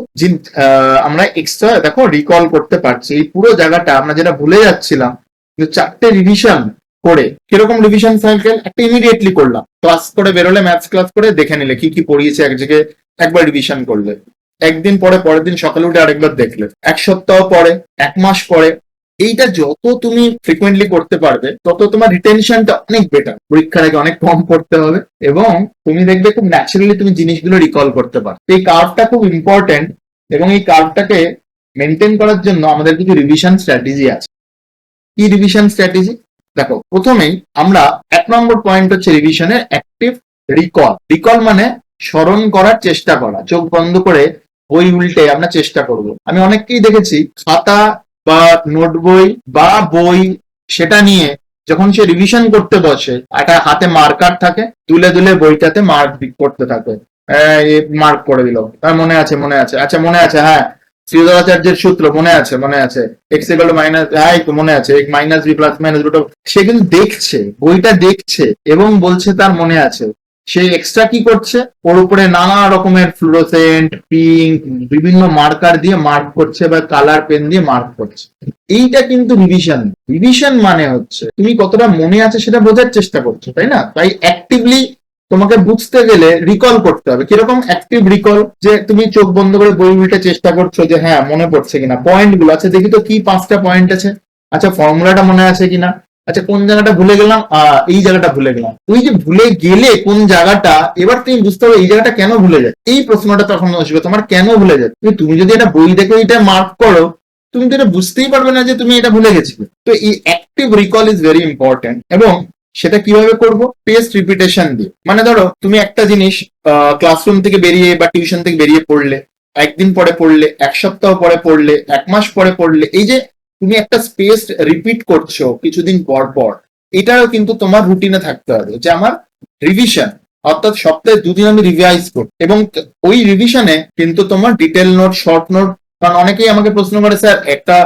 আমরা এক্সট্রা দেখো রিকল করতে পারছি। এই পুরো জায়গাটা আমরা যেটা ভুলে যাচ্ছিলাম, কিন্তু 4টে রিভিশন করে, কিরকম রিভিশন সাইকেল, একটা ইমিডিয়েটলি করলাম, ক্লাস করে বেরোলে, ম্যাথস ক্লাস করে দেখে নিলে কি কি পড়িয়েছে এক জায়গায়, একবার রিভিশন করলে, 1 দিন পরে পরের দিন সকালে উঠে আরেকবার দেখলে, 1 সপ্তাহ পরে, 1 মাস পরে, এইটা যত তুমি ফ্রিকুয়েন্টলি করতে পারবে তত তোমার রিটেনশনটা অনেক বেটার, পরীক্ষার আগে অনেক কম করতে হবে এবং তুমি দেখবে খুব ন্যাচারালি তুমি জিনিসগুলো রিকল করতে পারো। এই কার্ভটা খুব ইম্পর্টেন্ট এবং এই কার্ভটাকে মেনটেন করার জন্য আমাদের কিছু রিভিশন স্ট্র্যাটেজি আছে। কি রিভিশন স্ট্র্যাটেজি? দেখো প্রথমেই আমরা 1 নম্বর পয়েন্ট হচ্ছে রিভিশনের অ্যাক্টিভ রিকল। রিকল মানে স্মরণ করার চেষ্টা করা, চোখ বন্ধ করে বই উল্টে আমরা চেষ্টা করব। আমি অনেককেই দেখেছি খাতা বা নোট বই বা বই সেটা নিয়ে যখন সে রিভিশন করতে বসে, একটা হাতে মার্কার থাকে, তুলে তুলে বইটাতে মার্ক করতে থাকে, মার্ক করে দিল, মনে আছে মনে আছে, আচ্ছা মনে আছে, হ্যাঁ শ্রীধরাচার্যের সূত্র মনে আছে মনে আছে, এক্স ইকুয়াল টু মাইনাস, হ্যাঁ মনে আছে, minus B plus minus root of. সে কিন্তু দেখছে, বইটা দেখছে এবং বলছে তার মনে আছে। সে এক্সট্রা কি করছে, ওর উপরে নানা রকমের ফ্লুরোসেন্ট, পিঙ্ক, বিভিন্ন মার্কার দিয়ে মার্ক করছে বা কালার পেন দিয়ে মার্ক করছে। এইটা কিন্তু রিভিশন। রিভিশন মানে হচ্ছে তুমি কতটা মনে আছে সেটা বোঝার চেষ্টা করছো, তাই না? তাই অ্যাক্টিভলি তোমাকে বুঝতে গেলে রিকল করতে হবে। কিরকম অ্যাক্টিভ রিকল? যে তুমি চোখ বন্ধ করে বই উল্টে চেষ্টা করছো যে হ্যাঁ মনে পড়ছে কিনা, পয়েন্ট গুলো আছে দেখি তো কি 5টা পয়েন্ট আছে, আচ্ছা ফর্মুলাটা মনে আছে কিনা, আচ্ছা কোন জায়গাটা ভুলে গেলাম, এই জায়গাটা ভুলে গেলাম। ওই যে ভুলে গেলে কোন জায়গাটা, এবার তুমি বুঝতে হবে এই জায়গাটা কেন ভুলে যায়, এই প্রশ্নটা তখন আসবে তোমার, কেন ভুলে যায়। তুমি যদি এটা বই দেখে এটা মার্ক করো, তুমি তো এটা বুঝতেই পারবে না যে তুমি এটা ভুলে গেছিলে। তো এই active recall is very important এবং সেটা কিভাবে করবো? পেস্ট রিপিটেশন দিয়ে। মানে ধরো তুমি একটা জিনিস ক্লাসরুম থেকে বেরিয়ে বা টিউশন থেকে বেরিয়ে পড়লে, 1 দিন পরে পড়লে, 1 সপ্তাহ পরে পড়লে, 1 মাস পরে পড়লে, এই যে তুমি একটা স্পেস রিপিট করছো কিছুদিন পর পর, এটাও কিন্তু তোমার রুটিনে থাকতে হবে যে আমার রিভিশন, অর্থাৎ সপ্তাহে 2 দিন আমি রিভাইজ করি, এবং ওই রিভিশনে কিন্তু তোমার ডিটেল নোট, শর্ট নোট, কারণ অনেকেই আমাকে প্রশ্ন করে স্যার একটা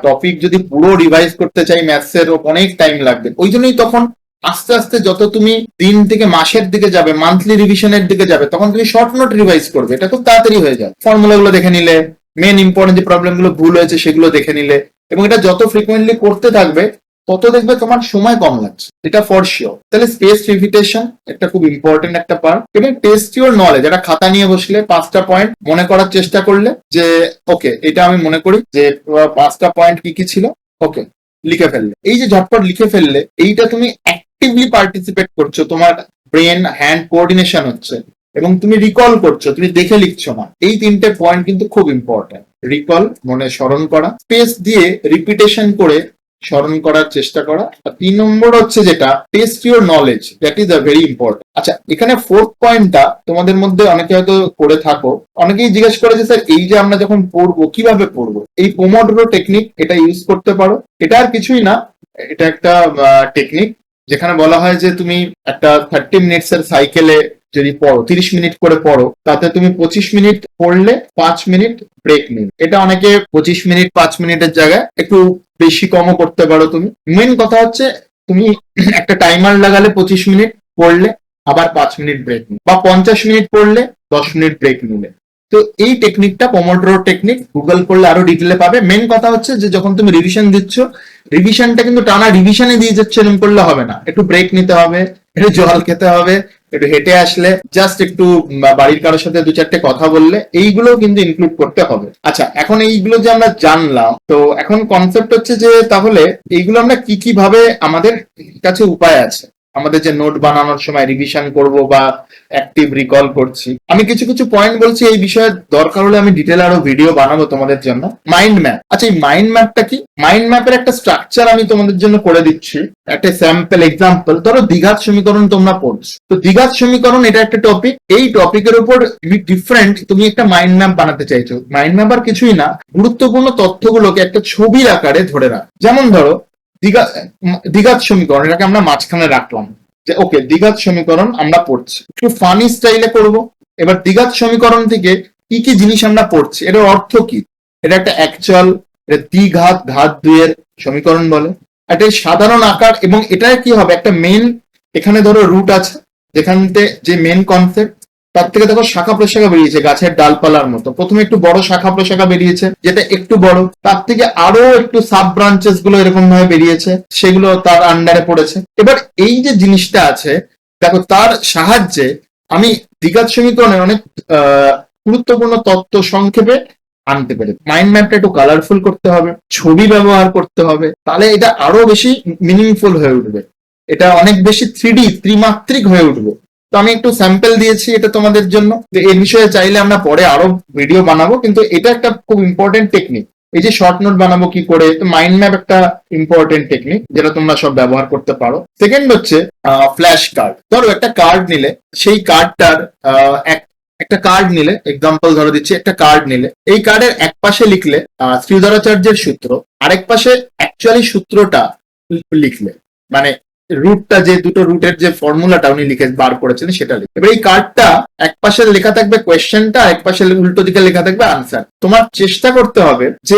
টপিক যদি পুরো রিভাইজ করতে চাই ম্যাথস এর অনেক টাইম লাগবে। ওই জন্যই তখন আস্তে আস্তে যত তুমি দিন থেকে মাসের দিকে যাবে, মান্থলি রিভিশনের দিকে যাবে, তখন তুমি শর্ট নোট রিভাইজ করবে, এটা খুব তাড়াতাড়ি হয়ে যায়। ফর্মুলা গুলো দেখে নিলে, মেন ইম্পর্টেন্ট যে প্রবলেম গুলো ভুল হয়েছে সেগুলো দেখে নিলে, এবং এটা যত ফ্রিকুয়েন্টলি করতে থাকবে তত দেখবে তোমার সময় কম লাগছে, এটা ফর শিওর। তাহলে স্পেস রিপিটেশন একটা খুব ইম্পর্টেন্ট একটা পার্ট, এবং টেস্ট ইউর নলেজ। এটা খাতা নিয়ে বসলে 5টা পয়েন্ট মনে করার চেষ্টা করলে যে ওকে এটা আমি মনে করি যে 5টা পয়েন্ট কি কি ছিল, ওকে লিখে ফেললে। এই যে ঝটপট লিখে ফেললে, এইটা তুমি অ্যাক্টিভলি পার্টিসিপেট করছো, তোমার ব্রেন হ্যান্ড কোঅর্ডিনেশন হচ্ছে, এবং তুমি রিকল করছো, তুমি দেখে লিখছো না। এই 3টে পয়েন্ট কিন্তু খুব ইম্পর্টেন্ট। রিকল, মনে স্মরণ করা, স্পেস দিয়ে রিপিটেশন করে স্মরণ করার চেষ্টা করা। আর 3 নম্বর হচ্ছে যেটা test your knowledge, that is a very important. আচ্ছা, এখানে 4th পয়েন্টটা তোমাদের মধ্যে অনেকে হয়তো করে থাকো, অনেকেই জিজ্ঞেস করে যে স্যার এই যে আমরা যখন পড়বো কিভাবে পড়বো, এই পোমোডোরো টেকনিক এটা ইউজ করতে পারো। এটা আর কিছুই না, এটা একটা টেকনিক যেখানে বলা হয় যে তুমি একটা 30 মিনিটস এর সাইকেলে যদি পড়ো, 30 মিনিট করে পড়ো, তাতে তুমি 25 মিনিট পড়লে 5 মিনিট ব্রেক নিন। এটা অনেকে 25 মিনিট 5 মিনিটের জায়গায় একটু বেশি কমও করতে পারো। তুমি মেন কথা হচ্ছে তুমি একটা টাইমার লাগালে 25 মিনিট পড়লে, আবার 5 মিনিট ব্রেক নিলে, বা 50 মিনিট পড়লে 10 মিনিট ব্রেক নিলে। তো এই টেকনিকটা পোমোডোরো টেকনিক, গুগল করলে আরো ডিটেলে পাবে। মেন কথা হচ্ছে যে যখন তুমি রিভিশন দিচ্ছ, রিভিশনটা কিন্তু টানা রিভিশনে দিয়ে যাচ্ছে এরকম করলে হবে না, একটু ব্রেক নিতে হবে, একটু জল খেতে হবে, একটু হেঁটে আসলে, জাস্ট একটু বাড়ির কারোর সাথে 2-4টে কথা বললে, এইগুলো কিন্তু ইনক্লুড করতে হবে। আচ্ছা, এখন এইগুলো যে আমরা জানলাম, তো এখন কনসেপ্ট হচ্ছে যে তাহলে এইগুলো আমরা কি কি ভাবে আমাদের কাছে উপায় আছে, আমাদের যে নোট বানানোর সময় রিভিশন করব বা অ্যাক্টিভ রিকল করছি। আমি কিছু কিছু পয়েন্ট বলছি, এই বিষয়ে দরকার হলে আমি ডিটেল আরো ভিডিও বানাবো তোমাদের জন্য। Mind map. আচ্ছা, এই মাইন্ড ম্যাপটা কি? মাইন্ড ম্যাপের একটা স্ট্রাকচার আমি তোমাদের জন্য করে দিচ্ছি, একটা স্যাম্পল এক্সাম্পল। ধরো দ্বিঘাত সমীকরণ তোমরা পড়ছো, তো দ্বিঘাত সমীকরণ এটা একটা টপিক, এই টপিকের উপর ডিফারেন্ট তুমি একটা মাইন্ড ম্যাপ বানাতে চাইছো। মাইন্ড ম্যাপ আর কিছুই না, গুরুত্বপূর্ণ তথ্যগুলোকে একটা ছবির আকারে ধরে রাখ। যেমন ধরো দ্বিঘাত সমীকরণ, এটাকে আমরা মাঝখানে রাখলাম যে ওকে দ্বিঘাত সমীকরণ আমরা পড়ছি, একটু ফানি স্টাইলে করব। এবার দ্বিঘাত সমীকরণ থেকে কি কি জিনিস আমরা পড়ছি, এটার অর্থ কি, এটা একটা অ্যাকচুয়াল, এটা দ্বিঘাত, ঘাত 2 এর সমীকরণ বলে। একটা সাধারণ আকার, এবং এটা কি হবে একটা মেন, এখানে ধরো রুট আছে, যেখানতে যে মেন কনসেপ্ট, তার থেকে দেখো শাখা প্রশাখা বেরিয়েছে গাছের ডালপালার মতো। প্রথমে একটু বড় শাখা প্রশাখা বেরিয়েছে, যেটা একটু বড়, তার থেকে আরো একটু সাব ব্রাঞ্চেস গুলো এরকম ভাবে বেরিয়েছে, সেগুলো তার আন্ডারে পড়েছে। এবার এই যে জিনিসটা আছে দেখো, তার সাহায্যে আমি দ্বিঘাত সমীকরণের অনেক গুরুত্বপূর্ণ তথ্য সংক্ষেপে আনতে পারি। মাইন্ড ম্যাপটা একটু কালারফুল করতে হবে, ছবি ব্যবহার করতে হবে, তাহলে এটা আরো বেশি মিনিংফুল হয়ে উঠবে, এটা অনেক বেশি 3D, ত্রিমাত্রিক হয়ে উঠবে। তো আমি একটু স্যাম্পল দিয়েছি এটা তোমাদের জন্য, এই বিষয়ে চাইলে আমরা পরে আরো ভিডিও বানাবো, কিন্তু এটা একটা খুব ইম্পর্টেন্ট টেকনিক। এই যে শর্ট নোট বানাবো কি করে, তো মাইন্ড ম্যাপ একটা ইম্পর্টেন্ট টেকনিক যেটা তোমরা সব ব্যবহার করতে পারো। সেকেন্ড হচ্ছে ফ্ল্যাশ কার্ড। ধরো একটা কার্ড নিলে, সেই কার্ডটার একটা কার্ড নিলে, এক্সাম্পল ধরো দিচ্ছি, একটা কার্ড নিলে এই কার্ডের এক পাশে লিখলে শ্রীধরাচার্যের সূত্র, আরেক পাশে অ্যাকচুয়ালি সূত্রটা লিখলে, মানে রুটটা, যে দুটো রুটের যে ফর্মুলাটা উনি লিখে বার করেছিলেন সেটা লিখে। এবার এই কার্ডটা এক পাশে লেখা থাকবে কোয়েশ্চেনটা, এক পাশে উল্টো দিকে লেখা থাকবে আনসার। তোমার চেষ্টা করতে হবে যে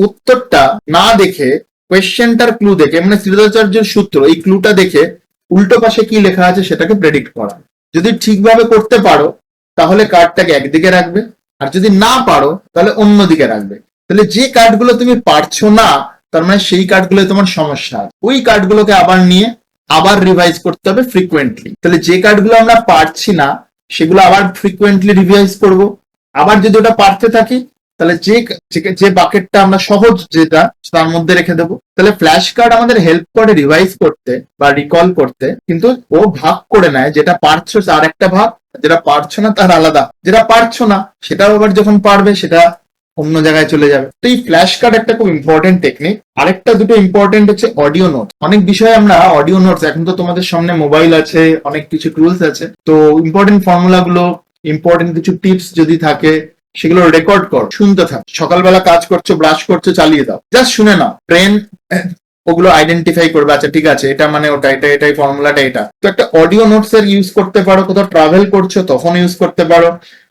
উত্তরটা না দেখে কোয়েশ্চেনটার ক্লু দেখে, মানে শ্রীধরাচার্যের সূত্র এই ক্লুটা দেখে উল্টো পাশে কি লেখা আছে সেটাকে প্রেডিক্ট করা। যদি ঠিকভাবে করতে পারো তাহলে কার্ডটাকে একদিকে রাখবে, আর যদি না পারো তাহলে অন্য দিকে রাখবে। তাহলে যে কার্ডগুলো তুমি পারছো না, তার মানে সেই কার্ডগুলো তোমার সমস্যা, ওই কার্ডগুলোকে আবার নিয়ে আবার রিভাইজ করতে হবে ফ্রিকুয়েন্টলি। তাহলে যে কার্ডগুলো আমরা পারছি না সেগুলো আবার ফ্রিকুয়েন্টলি রিভাইজ করব। আবার যদি ওটা পারতে থাকি তাহলে যে বাকেটটা আমরা সহজ যেটা, তার মধ্যে রেখে দেবো। তাহলে ফ্ল্যাশ কার্ড আমাদের হেল্প করে রিভাইজ করতে বা রিকল করতে, কিন্তু ও ভাগ করে নেয়, যেটা পারছো তার একটা ভাগ, যেটা পারছো না তার আলাদা। যেটা পারছো না সেটাও আবার যখন পারবে সেটা অন্য জায়গায় চলে যাবে। তো এই ফ্ল্যাশ কার্ড একটা খুব ইম্পর্টেন্ট টেকনিক। আরেকটা দুটো ইম্পর্টেন্ট হচ্ছে অডিও নোট। অনেক বিষয়ে আমরা অডিও নোটস, এখন তো তোমাদের সামনে মোবাইল আছে, অনেক কিছু টুলস আছে, তো ইম্পর্টেন্ট ফর্মুলা গুলো, ইম্পর্টেন্ট কিছু টিপস যদি থাকে সেগুলো রেকর্ড কর, শুনতে থাক। সকালবেলা কাজ করছো, ব্রাশ করছো, চালিয়ে দাও, জাস্ট শুনে নাও। ব্রেন ওগুলো আইডেন্টিফাই করবে, আচ্ছা ঠিক আছে এটা মানে ওটা, এটা এটাই ফর্মুলাটা এটা। তো একটা অডিও নোটস এর ইউজ করতে পারো, কোথাও ট্রাভেল করছো তখন ইউজ করতে পারো।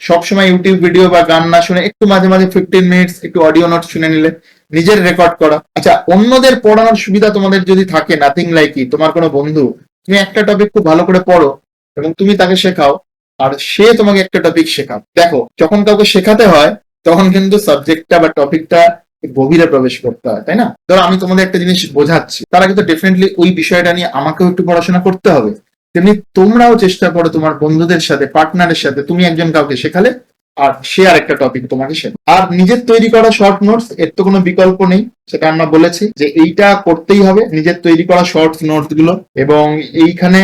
সবসময় ইউটিউব ভিডিও বা গান না শুনে একটু মাঝে মাঝে 15 মিনিটস একটু অডিও নোটস শুনে নিলে, নিজের রেকর্ড করা। আচ্ছা, অন্যদের পড়ানোর সুবিধা তোমাদের যদি থাকে, নাথিং লাইক কি তোমার কোনো বন্ধু, তুমি একটা টপিক খুব ভালো করে পড়ো এবং তুমি তাকে শেখাও, আর সে তোমাকে একটা টপিক শেখাও। দেখো, যখন কাউকে শেখাতে হয় তখন কিন্তু সাবজেক্টটা বা টপিকটা গভীরে প্রবেশ করতে হয়, তাই না? ধরো আমি তোমাদের একটা জিনিস বোঝাচ্ছি, তারা কিন্তু ডেফিনেটলি ওই বিষয়টা নিয়ে আমাকেও একটু পড়াশোনা করতে হবে। তেমনি তোমরাও চেষ্টা করো তোমার বন্ধুদের সাথে, পার্টনারের সাথে, তুমি একজন কাউকে শেখালে আর সে আর একটা টপিক তোমাকে শেখায়। আর নিজের তৈরি করা শর্ট নোটস, এর তো কোনো বিকল্প নেই, সেটা আমরা বলেছি যে এইটা করতেই হবে, নিজের তৈরি করা শর্ট নোটস গুলো। এবং এইখানে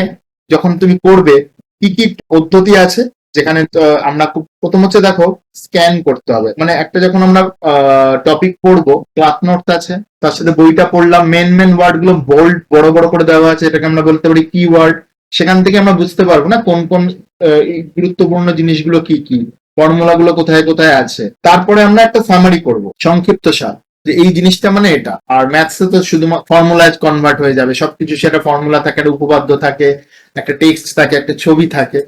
যখন তুমি করবে, কি কি পদ্ধতি আছে, যেখানে আমরা প্রথম হচ্ছে দেখো, স্ক্যান করতে হবে। মানে একটা যখন আমরা টপিক পড়বো, ক্লাস নোটস আছে, তার সাথে বইটা পড়লাম, মেন মেন ওয়ার্ড গুলো বোল্ড বড় বড় করে দেওয়া আছে, এটাকে আমরা বলতে পারি কি ওয়ার্ড। সেখান থেকে আমরা বুঝতে পারবো না কোন কোন এই গুরুত্বপূর্ণ জিনিসগুলো কি কি, ফর্মুলা গুলো কোথায় কোথায় আছে। তারপরে আমরা একটা সামারি করব, সংক্ষিপ্ত সার, যে এই জিনিসটা মানে এটা। আর ম্যাথসে তো শুধু ফর্মুলায় কনভার্ট হয়ে যাবে সবকিছু, সেটা ফর্মুলা থাকে, একটা উপপাদ্য থাকে, একটা টেক্সট থাকে, একটা ছবি থাকে।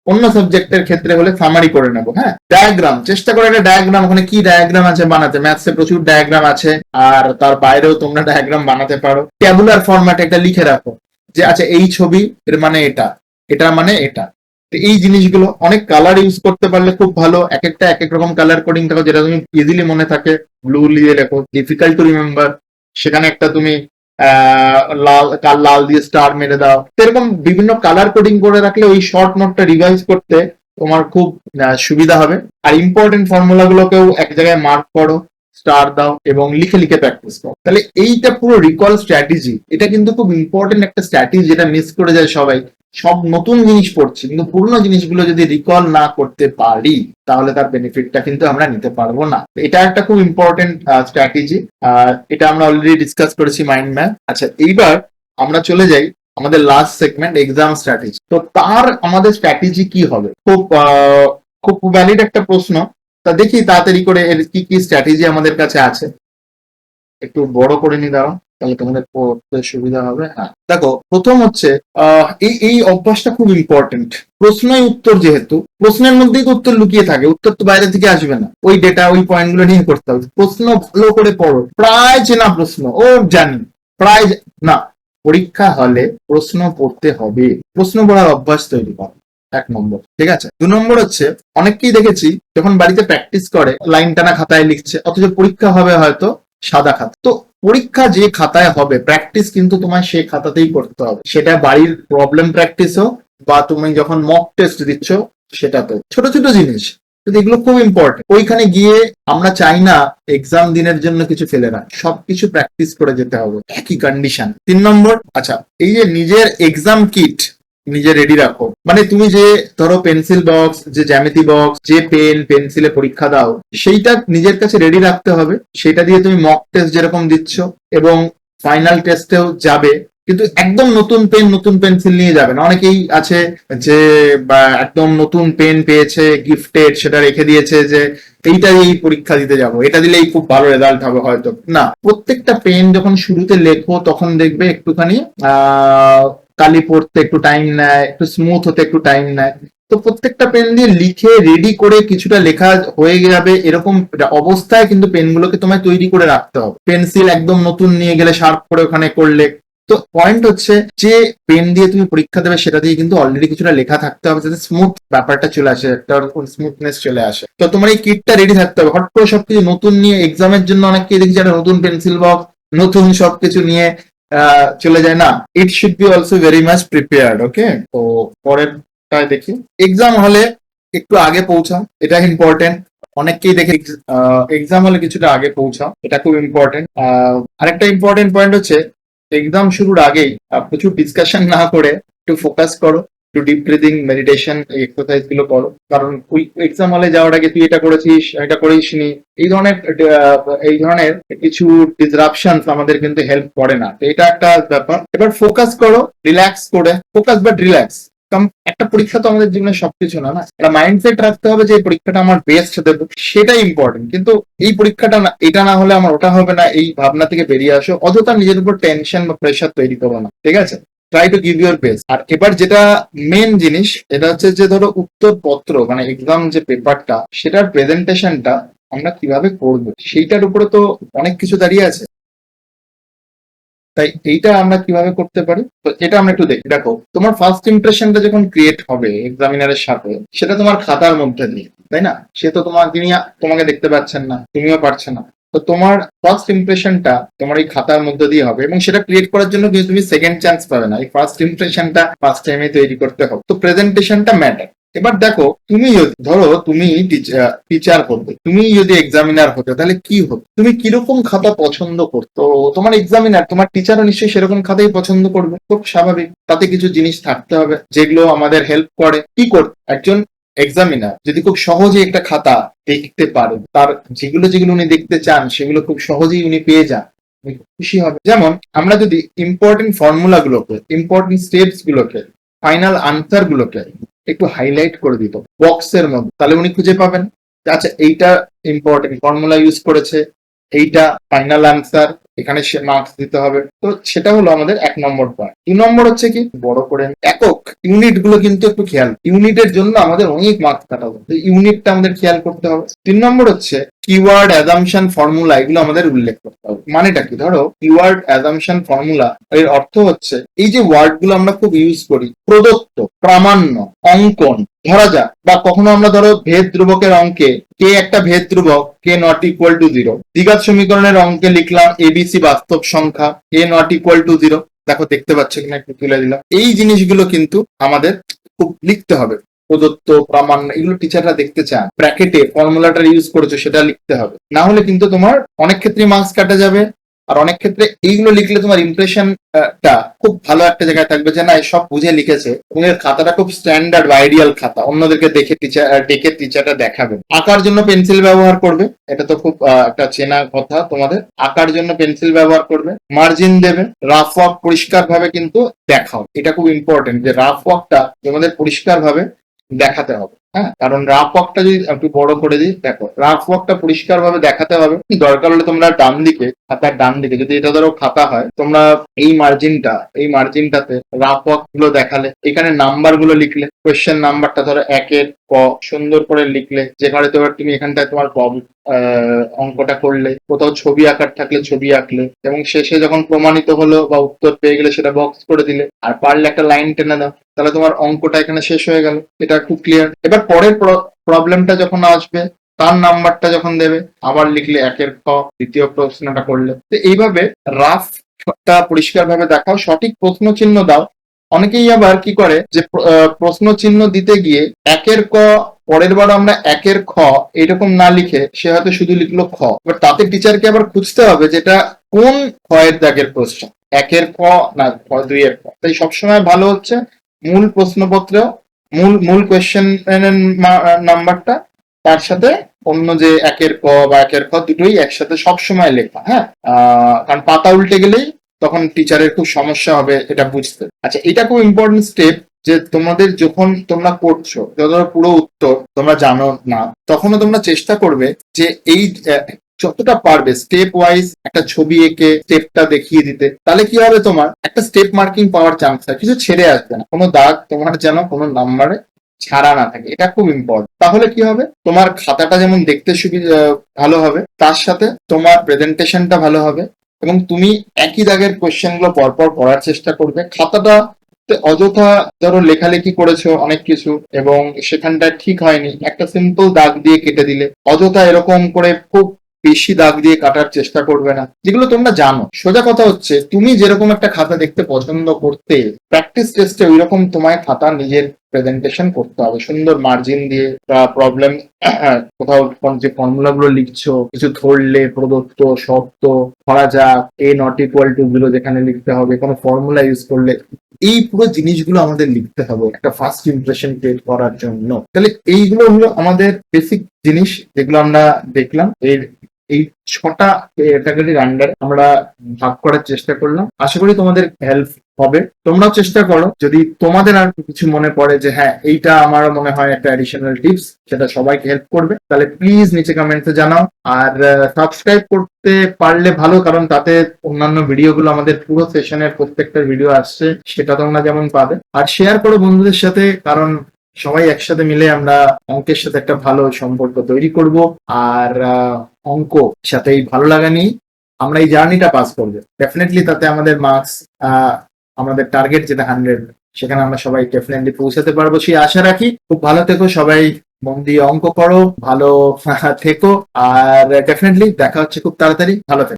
অন্য সাবজেক্টের ক্ষেত্রে হলে সামারি করে নেবো। হ্যাঁ, ডায়াগ্রাম, চেষ্টা করে একটা ডায়াগ্রাম, ওখানে কি ডায়াগ্রাম আছে বানাতে। ম্যাথসে প্রচুর ডায়াগ্রাম আছে, আর তার বাইরেও তোমরা ডায়াগ্রাম বানাতে পারো। ট্যাবুলার ফরম্যাটে একটা লিখে রাখো যে আচ্ছা এই ছবি এর মানে এটা, এটা মানে এটা। তো এই জিনিসগুলো, অনেক কালার ইউজ করতে পারলে খুব ভালো, এক একটা এক এক রকম কালার কোডিং থাকো, যেটা তুমি ইজিলি মনে থাকে। ব্লু দিয়ে লেখো, ডিফিকাল্ট টু রিমেম্বার, সেখানে একটা তুমি লাল লাল দিয়ে স্টার মেরে দাও। এরকম বিভিন্ন কালার কোডিং করে রাখলে ওই শর্ট নোটটা রিভাইজ করতে তোমার খুব সুবিধা হবে। আর ইম্পর্টেন্ট ফর্মুলা গুলোকেও এক জায়গায় মার্ক করো, স্টার দাও এবং লিখে লিখে প্র্যাকটিস করো। তাহলে এইটা পুরো রিকল স্ট্র্যাটেজি, এটা কিন্তু খুব ইম্পর্টেন্ট একটা স্ট্র্যাটেজি, যেটা মিস করে যায় সবাই। সব নতুন জিনিস পড়ছি কিন্তু পুরনো জিনিসগুলো যদি রিকল না করতে পারি, তাহলে তার বেনিফিটটা কিন্তু আমরা নিতে পারবো না। এটা একটা খুব ইম্পর্টেন্ট স্ট্র্যাটেজি, এটা আমরা অলরেডি ডিসকাস করেছি মাইন্ড ম্যাপ। আচ্ছা, এইবার আমরা চলে যাই আমাদের লাস্ট সেগমেন্ট, এক্সাম স্ট্র্যাটেজি। তো তার আমাদের স্ট্র্যাটেজি কি হবে? খুব ভ্যালিড একটা প্রশ্ন। তা দেখি তাড়াতাড়ি করে এর কি কি স্ট্র্যাটেজি আমাদের কাছে আছে। একটু বড় করে নি দাঁড়াও, তাহলে তোমাদের পড়তে সুবিধা হবে। হ্যাঁ, দেখো, প্রথম হচ্ছে এই এই অভ্যাসটা খুব ইম্পর্টেন্ট। প্রশ্নই উত্তর, যেহেতু প্রশ্নের মধ্যেই তো উত্তর লুকিয়ে থাকে, উত্তর তো বাইরে থেকে আসবে না, ওই ডেটা ওই পয়েন্ট গুলো নিয়ে করতে হবে। প্রশ্ন ভালো করে পড়ো, প্রায় চেনা প্রশ্ন ও জানি, প্রায় না, পরীক্ষা হলে প্রশ্ন পড়তে হবে, প্রশ্ন পড়ার অভ্যাস তৈরি করো, 1 নম্বর। ঠিক আছে, 2 নম্বর হচ্ছে, অনেককেই দেখেছি যখন বাড়িতে প্র্যাকটিস করে লাইন টানা খাতায় লিখছে, অথচ পরীক্ষা হবে হয়তো সাদা খাতা। তো পরীক্ষা যে খাতায় হবে, প্র্যাকটিস কিন্তু তোমায় সেই খাতাতেই করতে হবে। সেটা বাড়ির প্রবলেম প্র্যাকটিস হোক, বা তুমি যখন মক টেস্ট দিচ্ছ সেটাতে, ছোট ছোট জিনিস কিন্তু এগুলো খুব ইম্পর্টেন্ট। ওইখানে গিয়ে আমরা চাই না এক্সাম দিনের জন্য কিছু ফেলে না, সবকিছু প্র্যাকটিস করে যেতে হবে, একই কন্ডিশন। 3 নম্বর, আচ্ছা, এই যে নিজের এক্সাম কিট নিজে রেডি রাখো। মানে তুমি যে ধরো পেন্সিল বক্স, যে জ্যামিতি বক্স, যে পেন পেন্সিলে পরীক্ষা দাও, সেইটা নিজের কাছে রেডি রাখতে হবে। সেটা দিয়ে তুমি মক টেস্ট যেরকম দিচ্ছ এবং ফাইনাল টেস্টেও যাবে, কিন্তু একদম নতুন পেন নতুন পেন্সিল নিয়ে যাবে না। অনেকেই আছে যে বা একদম নতুন পেন পেয়েছে গিফটেড, সেটা রেখে দিয়েছে যে এইটা এই পরীক্ষা দিতে যাব, এটা দিলেই খুব ভালো রেজাল্ট হবে হয়তো। না, প্রত্যেকটা পেন যখন শুরুতে লেখো তখন দেখবে একটুখানি কালি পড়তে একটু টাইম নেয়, একটু স্মুথ হতে একটু টাইম নেয়। তো প্রত্যেকটা পেন দিয়ে লিখে রেডি করে কিছুটা লেখা হয়ে যাবে এরকম অবস্থায় কিন্তু পেনগুলোকে তোমায় তৈরি করে রাখতে হবে। পেন্সিল একদম নতুন নিয়ে গেলে শার্প করে ওখানে করলে, তো পয়েন্ট হচ্ছে যে পেন দিয়ে তুমি পরীক্ষা দেবে সেটা দিয়ে কিন্তু অলরেডি কিছুটা লেখা থাকতে হবে, যাতে স্মুথ ব্যাপারটা চলে আসে, একটা স্মুথনেস চলে আসে। তো তোমার এই কিটটা রেডি থাকতে হবে। হট করে সবকিছু নতুন নিয়ে এক্সামের জন্য অনেককে দেখছি একটা নতুন পেন্সিল বক্স, নতুন সবকিছু নিয়ে চলে যায় না। It should be also very much prepared. Okay, তো পরেরটায় দেখি, এক্সাম হলে একটু আগে পৌঁছা, এটা ইম্পর্টেন্ট। অনেককেই দেখে এক্সাম হলে কিছুটা আগে পৌঁছা, এটা খুব ইম্পর্টেন্ট। আরেকটা ইম্পর্টেন্ট পয়েন্ট হচ্ছে, এক্সাম শুরুর আগেই প্রচুর ডিসকাশন না করে একটু ফোকাস করো, একটু ডিপ ব্রিদিং, মেডিটেশন, এই এক্সারসাইজ গুলো করো। কারণ ওই এক্সাম হলে যাওয়ার আগে তুই এটা করেছিস, এটা করিসনি, এই ধরনের কিছু ডিসরাপশন আমাদের কিন্তু হেল্প করে না। তো এটা একটা ব্যাপার। এবার ফোকাস করো রিল্যাক্স করে, ফোকাস বাট রিল্যাক্স। একটা পরীক্ষা তো আমাদের জীবনে সবকিছু না, একটা মাইন্ডসেট রাখতে হবে যে এই পরীক্ষাটা আমার বেস্ট দেবো, সেটাই ইম্পর্টেন্ট। কিন্তু এই পরীক্ষাটা না, এটা না হলে আমার ওটা হবে না, এই ভাবনা থেকে বেরিয়ে আসো। অযথা নিজের উপর টেনশন বা প্রেশার তৈরি করো না, ঠিক আছে? Try to give your best. আর এবার যেটা মেন জিনিস, এটা হচ্ছে যে ধরো উত্তরপত্র মানে এক্সাম যে পেপারটা, সেটার প্রেজেন্টেশনটা আমরা কিভাবে করবো সেইটার উপরে তো অনেক কিছু দাঁড়িয়ে আছে। তাই এইটা আমরা কিভাবে করতে পারি, তো এটা আমরা একটু দেখি। দেখো, তোমার ফার্স্ট ইমপ্রেশনটা যখন ক্রিয়েট হবে এক্সামিনারের সাথে, সেটা তোমার খাতার মধ্যে দিয়ে, তাই না? সে তো তিনি তোমাকে দেখতে পাচ্ছেন না, তুমিও পারছে না। তো তোমার ফার্স্ট ইমপ্রেশনটা তোমার এই খাতার মধ্যে দিয়ে হবে, এবং সেটা ক্রিয়েট করার জন্য কিন্তু তুমি সেকেন্ড চান্স পাবে না। এই ফার্স্ট ইমপ্রেশনটা ফার্স্ট টাইমে তৈরি করতে হবে। তো প্রেজেন্টেশনটা ম্যাটার। এবার দেখো, তুমি যদি ধরো তুমি টিচার করবে, তুমি যদি এক্সামিনার হতে, তাহলে কি হতো? তুমি কিরকম খাতা পছন্দ করতো? তোমার এক্সামিনার, তোমার টিচারও নিশ্চয়ই সেরকম খাতাই পছন্দ করবে, খুব স্বাভাবিক। তাতে কিছু জিনিস থাকতে হবে যেগুলো আমাদের হেল্প করে। কি করতে একজন এক্সামিনার যদি খুব সহজে একটা খাতা দেখতে পারে, তার যেগুলো যেগুলো উনি দেখতে চান সেগুলো খুব সহজেই উনি পেয়ে যান, উনি খুব খুশি হবে। যেমন আমরা যদি ইম্পর্টেন্ট ফর্মুলা গুলোকে, ইম্পর্টেন্ট স্টেপস গুলোকে, ফাইনাল আনসার গুলোকে একটু হাইলাইট করে দিত বক্সের মধ্যে, তাহলে উনি খুঁজে পাবেন আচ্ছা এইটা ইম্পর্টেন্ট ফর্মুলা ইউজ করেছে, এইটা ফাইনাল আনসার, এখানে সে মার্কস দিতে হবে। তো সেটা হলো আমাদের 1 নম্বর পয়েন্ট। 2 নম্বর হচ্ছে কি, বড় করে একক ইউনিট গুলো কিন্তু একটু খেয়াল, ইউনিটের জন্য আমাদের অনেক মার্কস কাটা হবে, ইউনিটটা আমাদের খেয়াল করতে হবে। 3 নম্বর হচ্ছে কিওয়ার্ড, অ্যাজাম্পশন, ফর্মুলা, এগুলো আমাদের উল্লেখ করতে হবে। মানেটা কি, ধরো কিওয়ার্ড, অ্যাজাম্পশন, ফর্মুলা, এর অর্থ হচ্ছে এই যে ওয়ার্ড গুলো আমরা খুব ইউজ করি, প্রদত্ত, প্রামাণ্য, অঙ্কন, ধরা যাক, বা কখনো আমরা ধরো ভেদ ধ্রুবকের অঙ্কে কে একটা ভেদ ধ্রুবক, কে নট ইকুয়াল টু 0, দ্বিঘাত সমীকরণের অঙ্কে লিখলাম এবিসি বাস্তব সংখ্যা, কে নট ইকুয়াল টু 0। দেখো দেখতে পাচ্ছ কিনা, একটু তুলে দিলাম। এই জিনিসগুলো কিন্তু আমাদের খুব লিখতে হবে। প্রদত্ত, প্রামাণ্য, এগুলো টিচাররা দেখতে চান। ব্র্যাকেটে ফর্মুলাটা ইউজ করেছো সেটা লিখতে হবে, না হলে কিন্তু তোমার অনেক ক্ষেত্রে মার্কস কাটা যাবে। আর অনেক ক্ষেত্রে এইগুলো লিখলে তোমার ইমপ্রেশন টা খুব ভালো একটা জায়গায় থাকবে, যে না সব বুঝে লিখেছে, এবং এর খাতাটা খুব স্ট্যান্ডার্ড বা আইডিয়াল খাতা, অন্যদেরকে দেখে টিচারটা দেখাবে। আঁকার জন্য পেন্সিল ব্যবহার করবে, এটা তো খুব একটা চেনা কথা তোমাদের। আঁকার জন্য পেন্সিল ব্যবহার করবে, মার্জিন দেবে, রাফ ওয়ার্ক পরিষ্কার ভাবে কিন্তু দেখাও। এটা খুব ইম্পর্টেন্ট যে রাফ ওয়ার্কটা তোমাদের পরিষ্কার ভাবে দেখাতে হবে। হ্যাঁ, কারণ রাফ ওয়ার্কটা যদি একটু বড় করে দিই, দেখো রাফ ওয়ার্কটা পরিষ্কার ভাবে দেখাতে হবে। দরকার হলে তোমরা ডান দিকে, খাতার ডান দিকে যদি এটা ধরো খাতা হয়, তোমরা এই মার্জিনটাতে রাফ ওয়ার্ক গুলো দেখালে, এখানে নাম্বার গুলো লিখলে, কোয়েশ্চেন নাম্বারটা ধরো 1-এর ক সুন্দর করে লিখলে, যেখানে তোমার তুমি এখানটায় তোমার অঙ্কটা করলে, কোথাও ছবি আঁকার থাকলে ছবি আঁকলে, এবং শেষে যখন প্রমাণিত হলো বা উত্তর পেয়ে গেলে সেটা বক্স করে দিলে, আর পারলে একটা লাইন টেনে দাও, তাহলে তোমার অঙ্কটা এখানে শেষ হয়ে গেল। এটা খুব ক্লিয়ার। এবার পরের প্রবলেমটা যখন আসবে, তার নাম্বারটা যখন দেবে, আবার লিখলে 1-এর খ, দ্বিতীয় প্রশ্নটা করলে। তো এইভাবে রাফটা পরিষ্কার ভাবে দেখাও, সঠিক প্রশ্ন চিহ্ন দাও। অনেকেই আবার কি করে যে প্রশ্ন চিহ্ন দিতে গিয়ে 1-এর ক, পরের বার আমরা 1-এর খ এরকম না লিখে সে হয়তো শুধু লিখলো খ। এবার তাতে টিচারকে আবার খুঁজতে হবে যেটা কোন ক্ষয়ের দাগের প্রশ্ন, 1-এর খ না 2-এর খ। তাই সবসময় ভালো হচ্ছে মূল প্রশ্নপত্র, মূল কোয়েশ্চেন নাম্বারটা, তার সাথে অন্য যে 1-এর ক বা 1-এর খ দুটোই একসাথে সবসময় লেখা। হ্যাঁ, কারণ পাতা উল্টে গেলেই তখন টিচারের খুব সমস্যা হবে এটা বুঝতে। আচ্ছা, এটা খুব ইম্পর্টেন্ট স্টেপ, যে তোমাদের যখন তোমরা করছো, যত পুরো উত্তর তোমরা জানো না, তখনও তোমরা চেষ্টা করবে যে এই যতটা পারবে স্টেপ ওয়াইজ একটা ছবি এঁকে স্টেপটা দেখিয়ে দিতে। তাহলে কি হবে, তোমার একটা স্টেপ মার্কিং পাওয়ার চান্স আছে, কিছু ছেড়ে আসবে না, কোনো দাগ তোমার যেন কোনো নাম্বারে ছাড়া না থাকে। এটা খুব ইম্পর্টেন্ট। তাহলে কি হবে, তোমার খাতাটা যেমন দেখতে সুবিধা ভালো হবে, তার সাথে তোমার প্রেজেন্টেশনটা ভালো হবে, এবং তুমি একই দাগের কোয়েশ্চেন গুলো পরপর পড়ার চেষ্টা করবে। খাতাটা অযথা ধরো লেখালেখি করেছো অনেক কিছু এবং সেখানটায় ঠিক হয়নি, একটা সিম্পল দাগ দিয়ে কেটে দিলে। অযথা এরকম করে খুব বেশি দাগ দিয়ে কাটার চেষ্টা করবে না, যেগুলো তোমরা জানো। সোজা কথা হচ্ছে, তুমি যেরকম একটা খাতা দেখতে পছন্দ করতে, প্র্যাকটিস টেস্টে ওইরকম তোমায় খাতা নিজের প্রেজেন্টেশন করতে হবে, সুন্দর মার্জিন দিয়ে। প্রবলেম কোথাও যে ফর্মুলা গুলো লিখছো, কিছু ধরলে প্রদত্ত শর্ত, ধরা যাক এ নট ইকুয়াল টু 0 যেখানে লিখতে হবে, কোনো ফর্মুলা ইউজ করলে, এই পুরো জিনিসগুলো আমাদের লিখতে হবে একটা ফার্স্ট ইমপ্রেশন ক্রিয়েট করার জন্য। তাহলে এইগুলো হলো আমাদের বেসিক জিনিস যেগুলো আমরা দেখলাম। এই 6টা ক্যাটাগরির আন্ডারে আমরা ভাগ করার চেষ্টা করলাম। আশা করি তোমাদের হেল্প হবে। তোমরাও চেষ্টা করো, যদি তোমাদের আর কিছু মনে পড়ে যে হ্যাঁ এইটা আমারও মনে হয় একটা অ্যাডিশনাল টিপস, সেটা সবাইকে হেল্প করবে, তাহলে প্লিজ নিচে কমেন্টে জানাও। আর সাবস্ক্রাইব করতে পারলে ভালো, কারণ তাতে অন্যান্য ভিডিওগুলো, আমাদের পুরো সেশনের প্রত্যেকটা ভিডিও আসছে, সেটা তোমরা যেমন পাবে। আর শেয়ার করো বন্ধুদের সাথে, কারণ সবাই একসাথে মিলে আমরা অঙ্কের সাথে একটা ভালো সম্পর্ক তৈরি করব। আর অঙ্ক সাথে এই ভালো লাগা নিয়ে আমরা এই জার্নিটা পাস করবো। ডেফিনেটলি তাতে আমাদের মার্কস, আমাদের টার্গেট যেটা 100, সেখানে আমরা সবাই ডেফিনেটলি পৌঁছাতে পারবো সেই আশা রাখি। খুব ভালো থেকো সবাই, মন দিয়ে অঙ্ক করো, ভালো থেকো। আর ডেফিনেটলি দেখা হচ্ছে খুব তাড়াতাড়ি। ভালো থেকো।